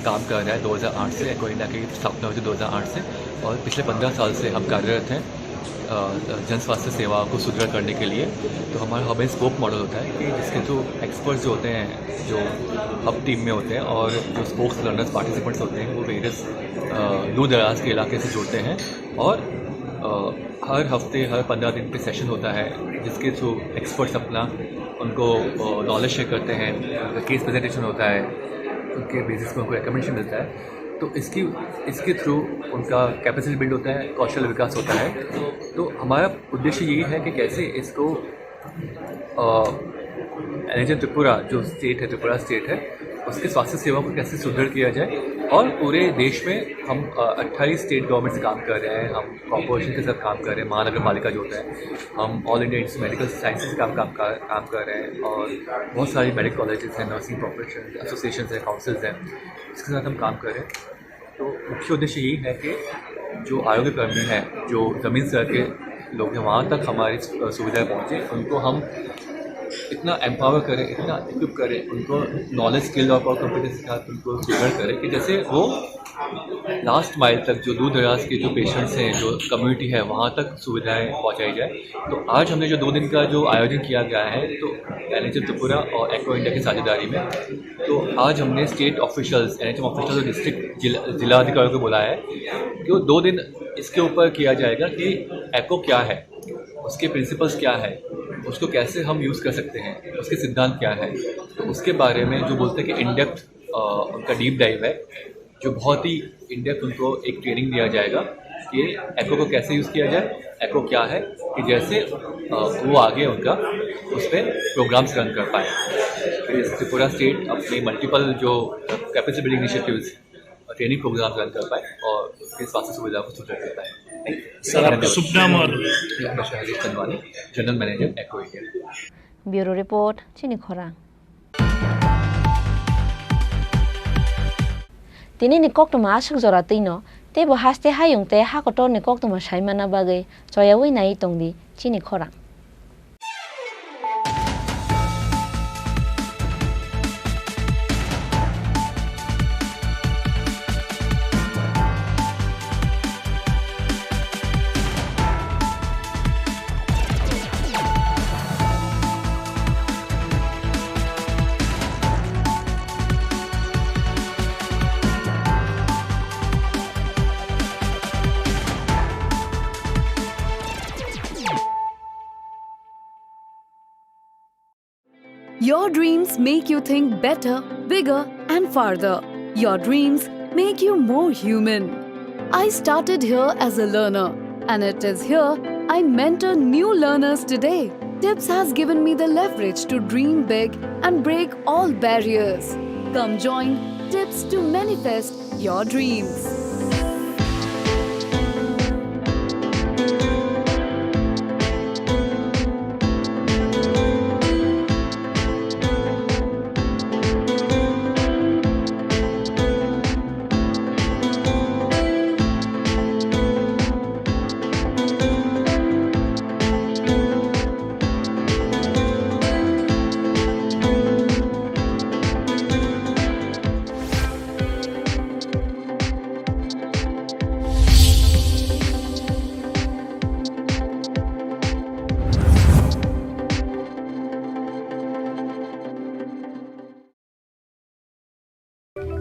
काम कर रहा है। 2008 से एको इंडिया की स्थापना हुई थी 2008 से, और पिछले 15 साल से हम कार्यरत हैं जन स्वास्थ्य सेवा को सुदृढ़ करने के लिए। तो हमारा हब एंड स्पोक मॉडल होता है कि जिसके थ्रू एक्सपर्ट्स जो होते हैं, जो हब टीम में होते हैं, और जो स्पोक्स लर्नर्स पार्टिसिपेंट्स होते हैं, वो वेरियस दूर दराज के इलाके से जुड़ते हैं, और हर हफ्ते, हर 15 दिन पे सेशन होता है, जिसके थ्रू एक्सपर्ट्स अपना उनको नॉलेज शेयर करते हैं, उनका केस प्रेजेंटेशन होता है, उनके बेसिस पर उनको रिकमेंडेशन मिलता है। तो इसके थ्रू उनका कैपेसिटी बिल्ड होता है, कौशल विकास होता है। तो हमारा उद्देश्य यही है कि कैसे इसको NHM त्रिपुरा जो स्टेट है, त्रिपुरा स्टेट है, उसके स्वास्थ्य सेवा को कैसे सुदृढ़ किया जाए। और पूरे देश में हम 28 स्टेट गवर्नमेंट से काम कर रहे हैं, हम कॉर्पोरेशन के साथ काम कर रहे हैं, महानगर पालिका जो होता है, हम all India institute medical sciences से काम कर रहे हैं, और बहुत सारी मेडिकल कॉलेजेस हैं, नर्सिंग प्रोफेशन एसोसिएशन हैं, काउंसिल्स हैं, इसके साथ हम काम कर रहे हैं। तो मुख्य उद्देश्य यही है कि जो आरोग्य कर्मी हैं, जो ज़मीन स्तर के लोग हैं, वहाँ तक हमारी सुविधाएँ पहुँचे, उनको हम इतना एम्पावर करें, इतना इक्विप करें, उनको नॉलेज, स्किल और कॉम्पिटेंस के साथ उनको सुदृढ़ करें कि जैसे वो लास्ट माइल तक, जो दूर दराज के जो पेशेंट्स हैं, जो कम्युनिटी है, वहाँ तक सुविधाएं पहुँचाई जाए। तो आज हमने जो 2 दिन का जो आयोजन किया गया है, तो NHM त्रिपुरा और एको इंडिया की साझेदारी में, तो आज हमने स्टेट ऑफिशियल्स, NHM ऑफिशियल्स और डिस्ट्रिक्ट जिला अधिकारियों को बुलाया है कि वो 2 दिन इसके ऊपर किया जाएगा कि एको क्या है, उसके प्रिंसिपल्स क्या है, उसको कैसे हम यूज़ कर सकते हैं, उसके सिद्धांत क्या है। तो उसके बारे में जो बोलते हैं कि इन डेप्थ उनका डीप डाइव है, जो बहुत ही इन डेप्थ उनको एक ट्रेनिंग दिया जाएगा कि एको को कैसे यूज़ किया जाए, एको क्या है, कि जैसे वो आगे उनका उस पर प्रोग्राम्स रन कर पाए। फिर त्रिपुरा स्टेट अपने मल्टीपल जो capacity building initiatives, training program run कर पाए और उसके स्वास्थ्य सुविधा को सुदृढ़ कर पाए। सर, आपका शुभ नाम और जनरल मैनेजर एको इंडिया। ब्यूरो रिपोर्ट चिनी खोरांग। Tini ni kok tuma asuk zora tino, te bo haste hayung te hakotor ni kok tuma shaimana bagai, choyawi nai tongdi Chini Khorang. Your dreams make you think better, bigger and farther. Your dreams make you more human. I started here as a learner, and it is here I mentor new learners today. TIPS has given me the leverage to dream big and break all barriers. Come join TIPS to manifest your dreams.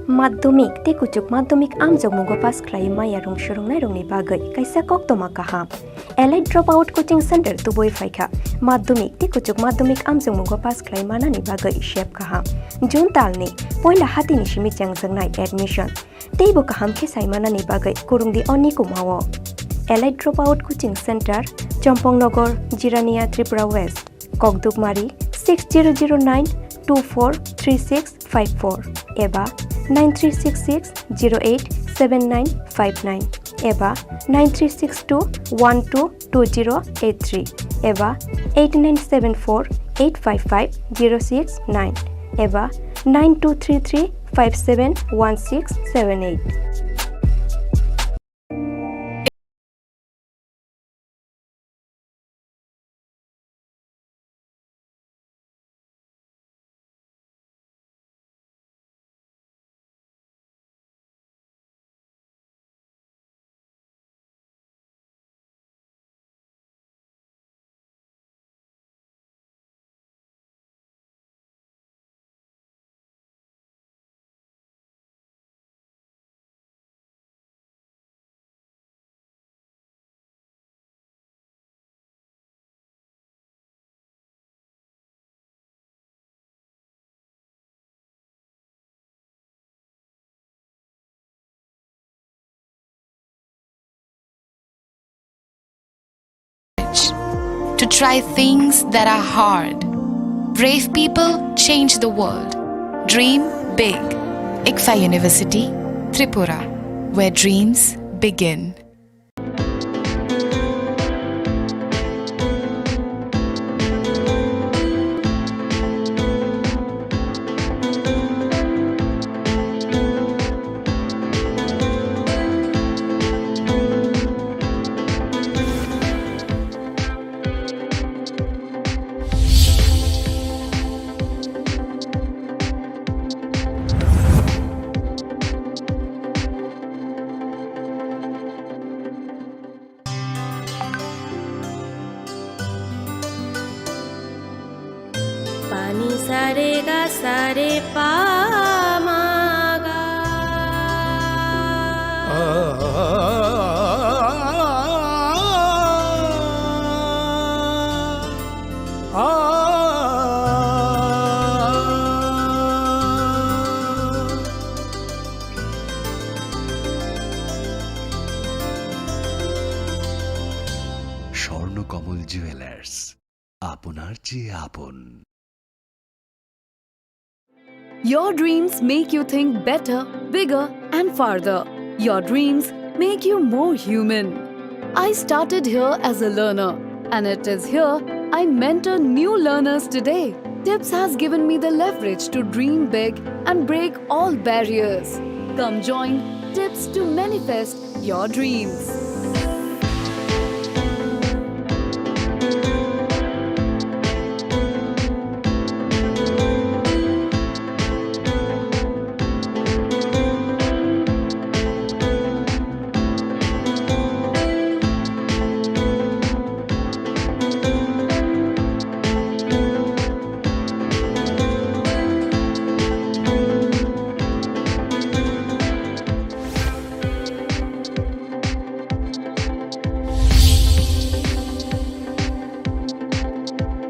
Maddomik te kuchuk maddomik amjok mugo pass klai maya rong shorong rongni bagai kaisa koktoma kaham. Allied Dropout Coaching Center tuboi faika. Maddomik te kuchuk maddomik amjok mugo pass klai manani bagai shep kaham. Jun talni poila hati ni shimi changjang admission. Teibo kaham ke saimanani bagai kurungdi onni kumawo. Allied Dropout Coaching Center, Chompong Nogor, Jirania, Tripura West. Kokdukmari 6009243654 eba 9366087959 eba 9362122083 eba 8974855069 eba 9233571678. To try things that are hard. Brave people change the world. Dream big. ICFA University, Tripura, where dreams begin. Pani sare ga sare pa ma ga. Swarnakamal jewellers, আপনার চেয়ে আপন। Your dreams make you think better, bigger, and farther. Your dreams make you more human. I started here as a learner, and it is here I mentor new learners today. TIPS has given me the leverage to dream big and break all barriers. Come join TIPS to manifest your dreams.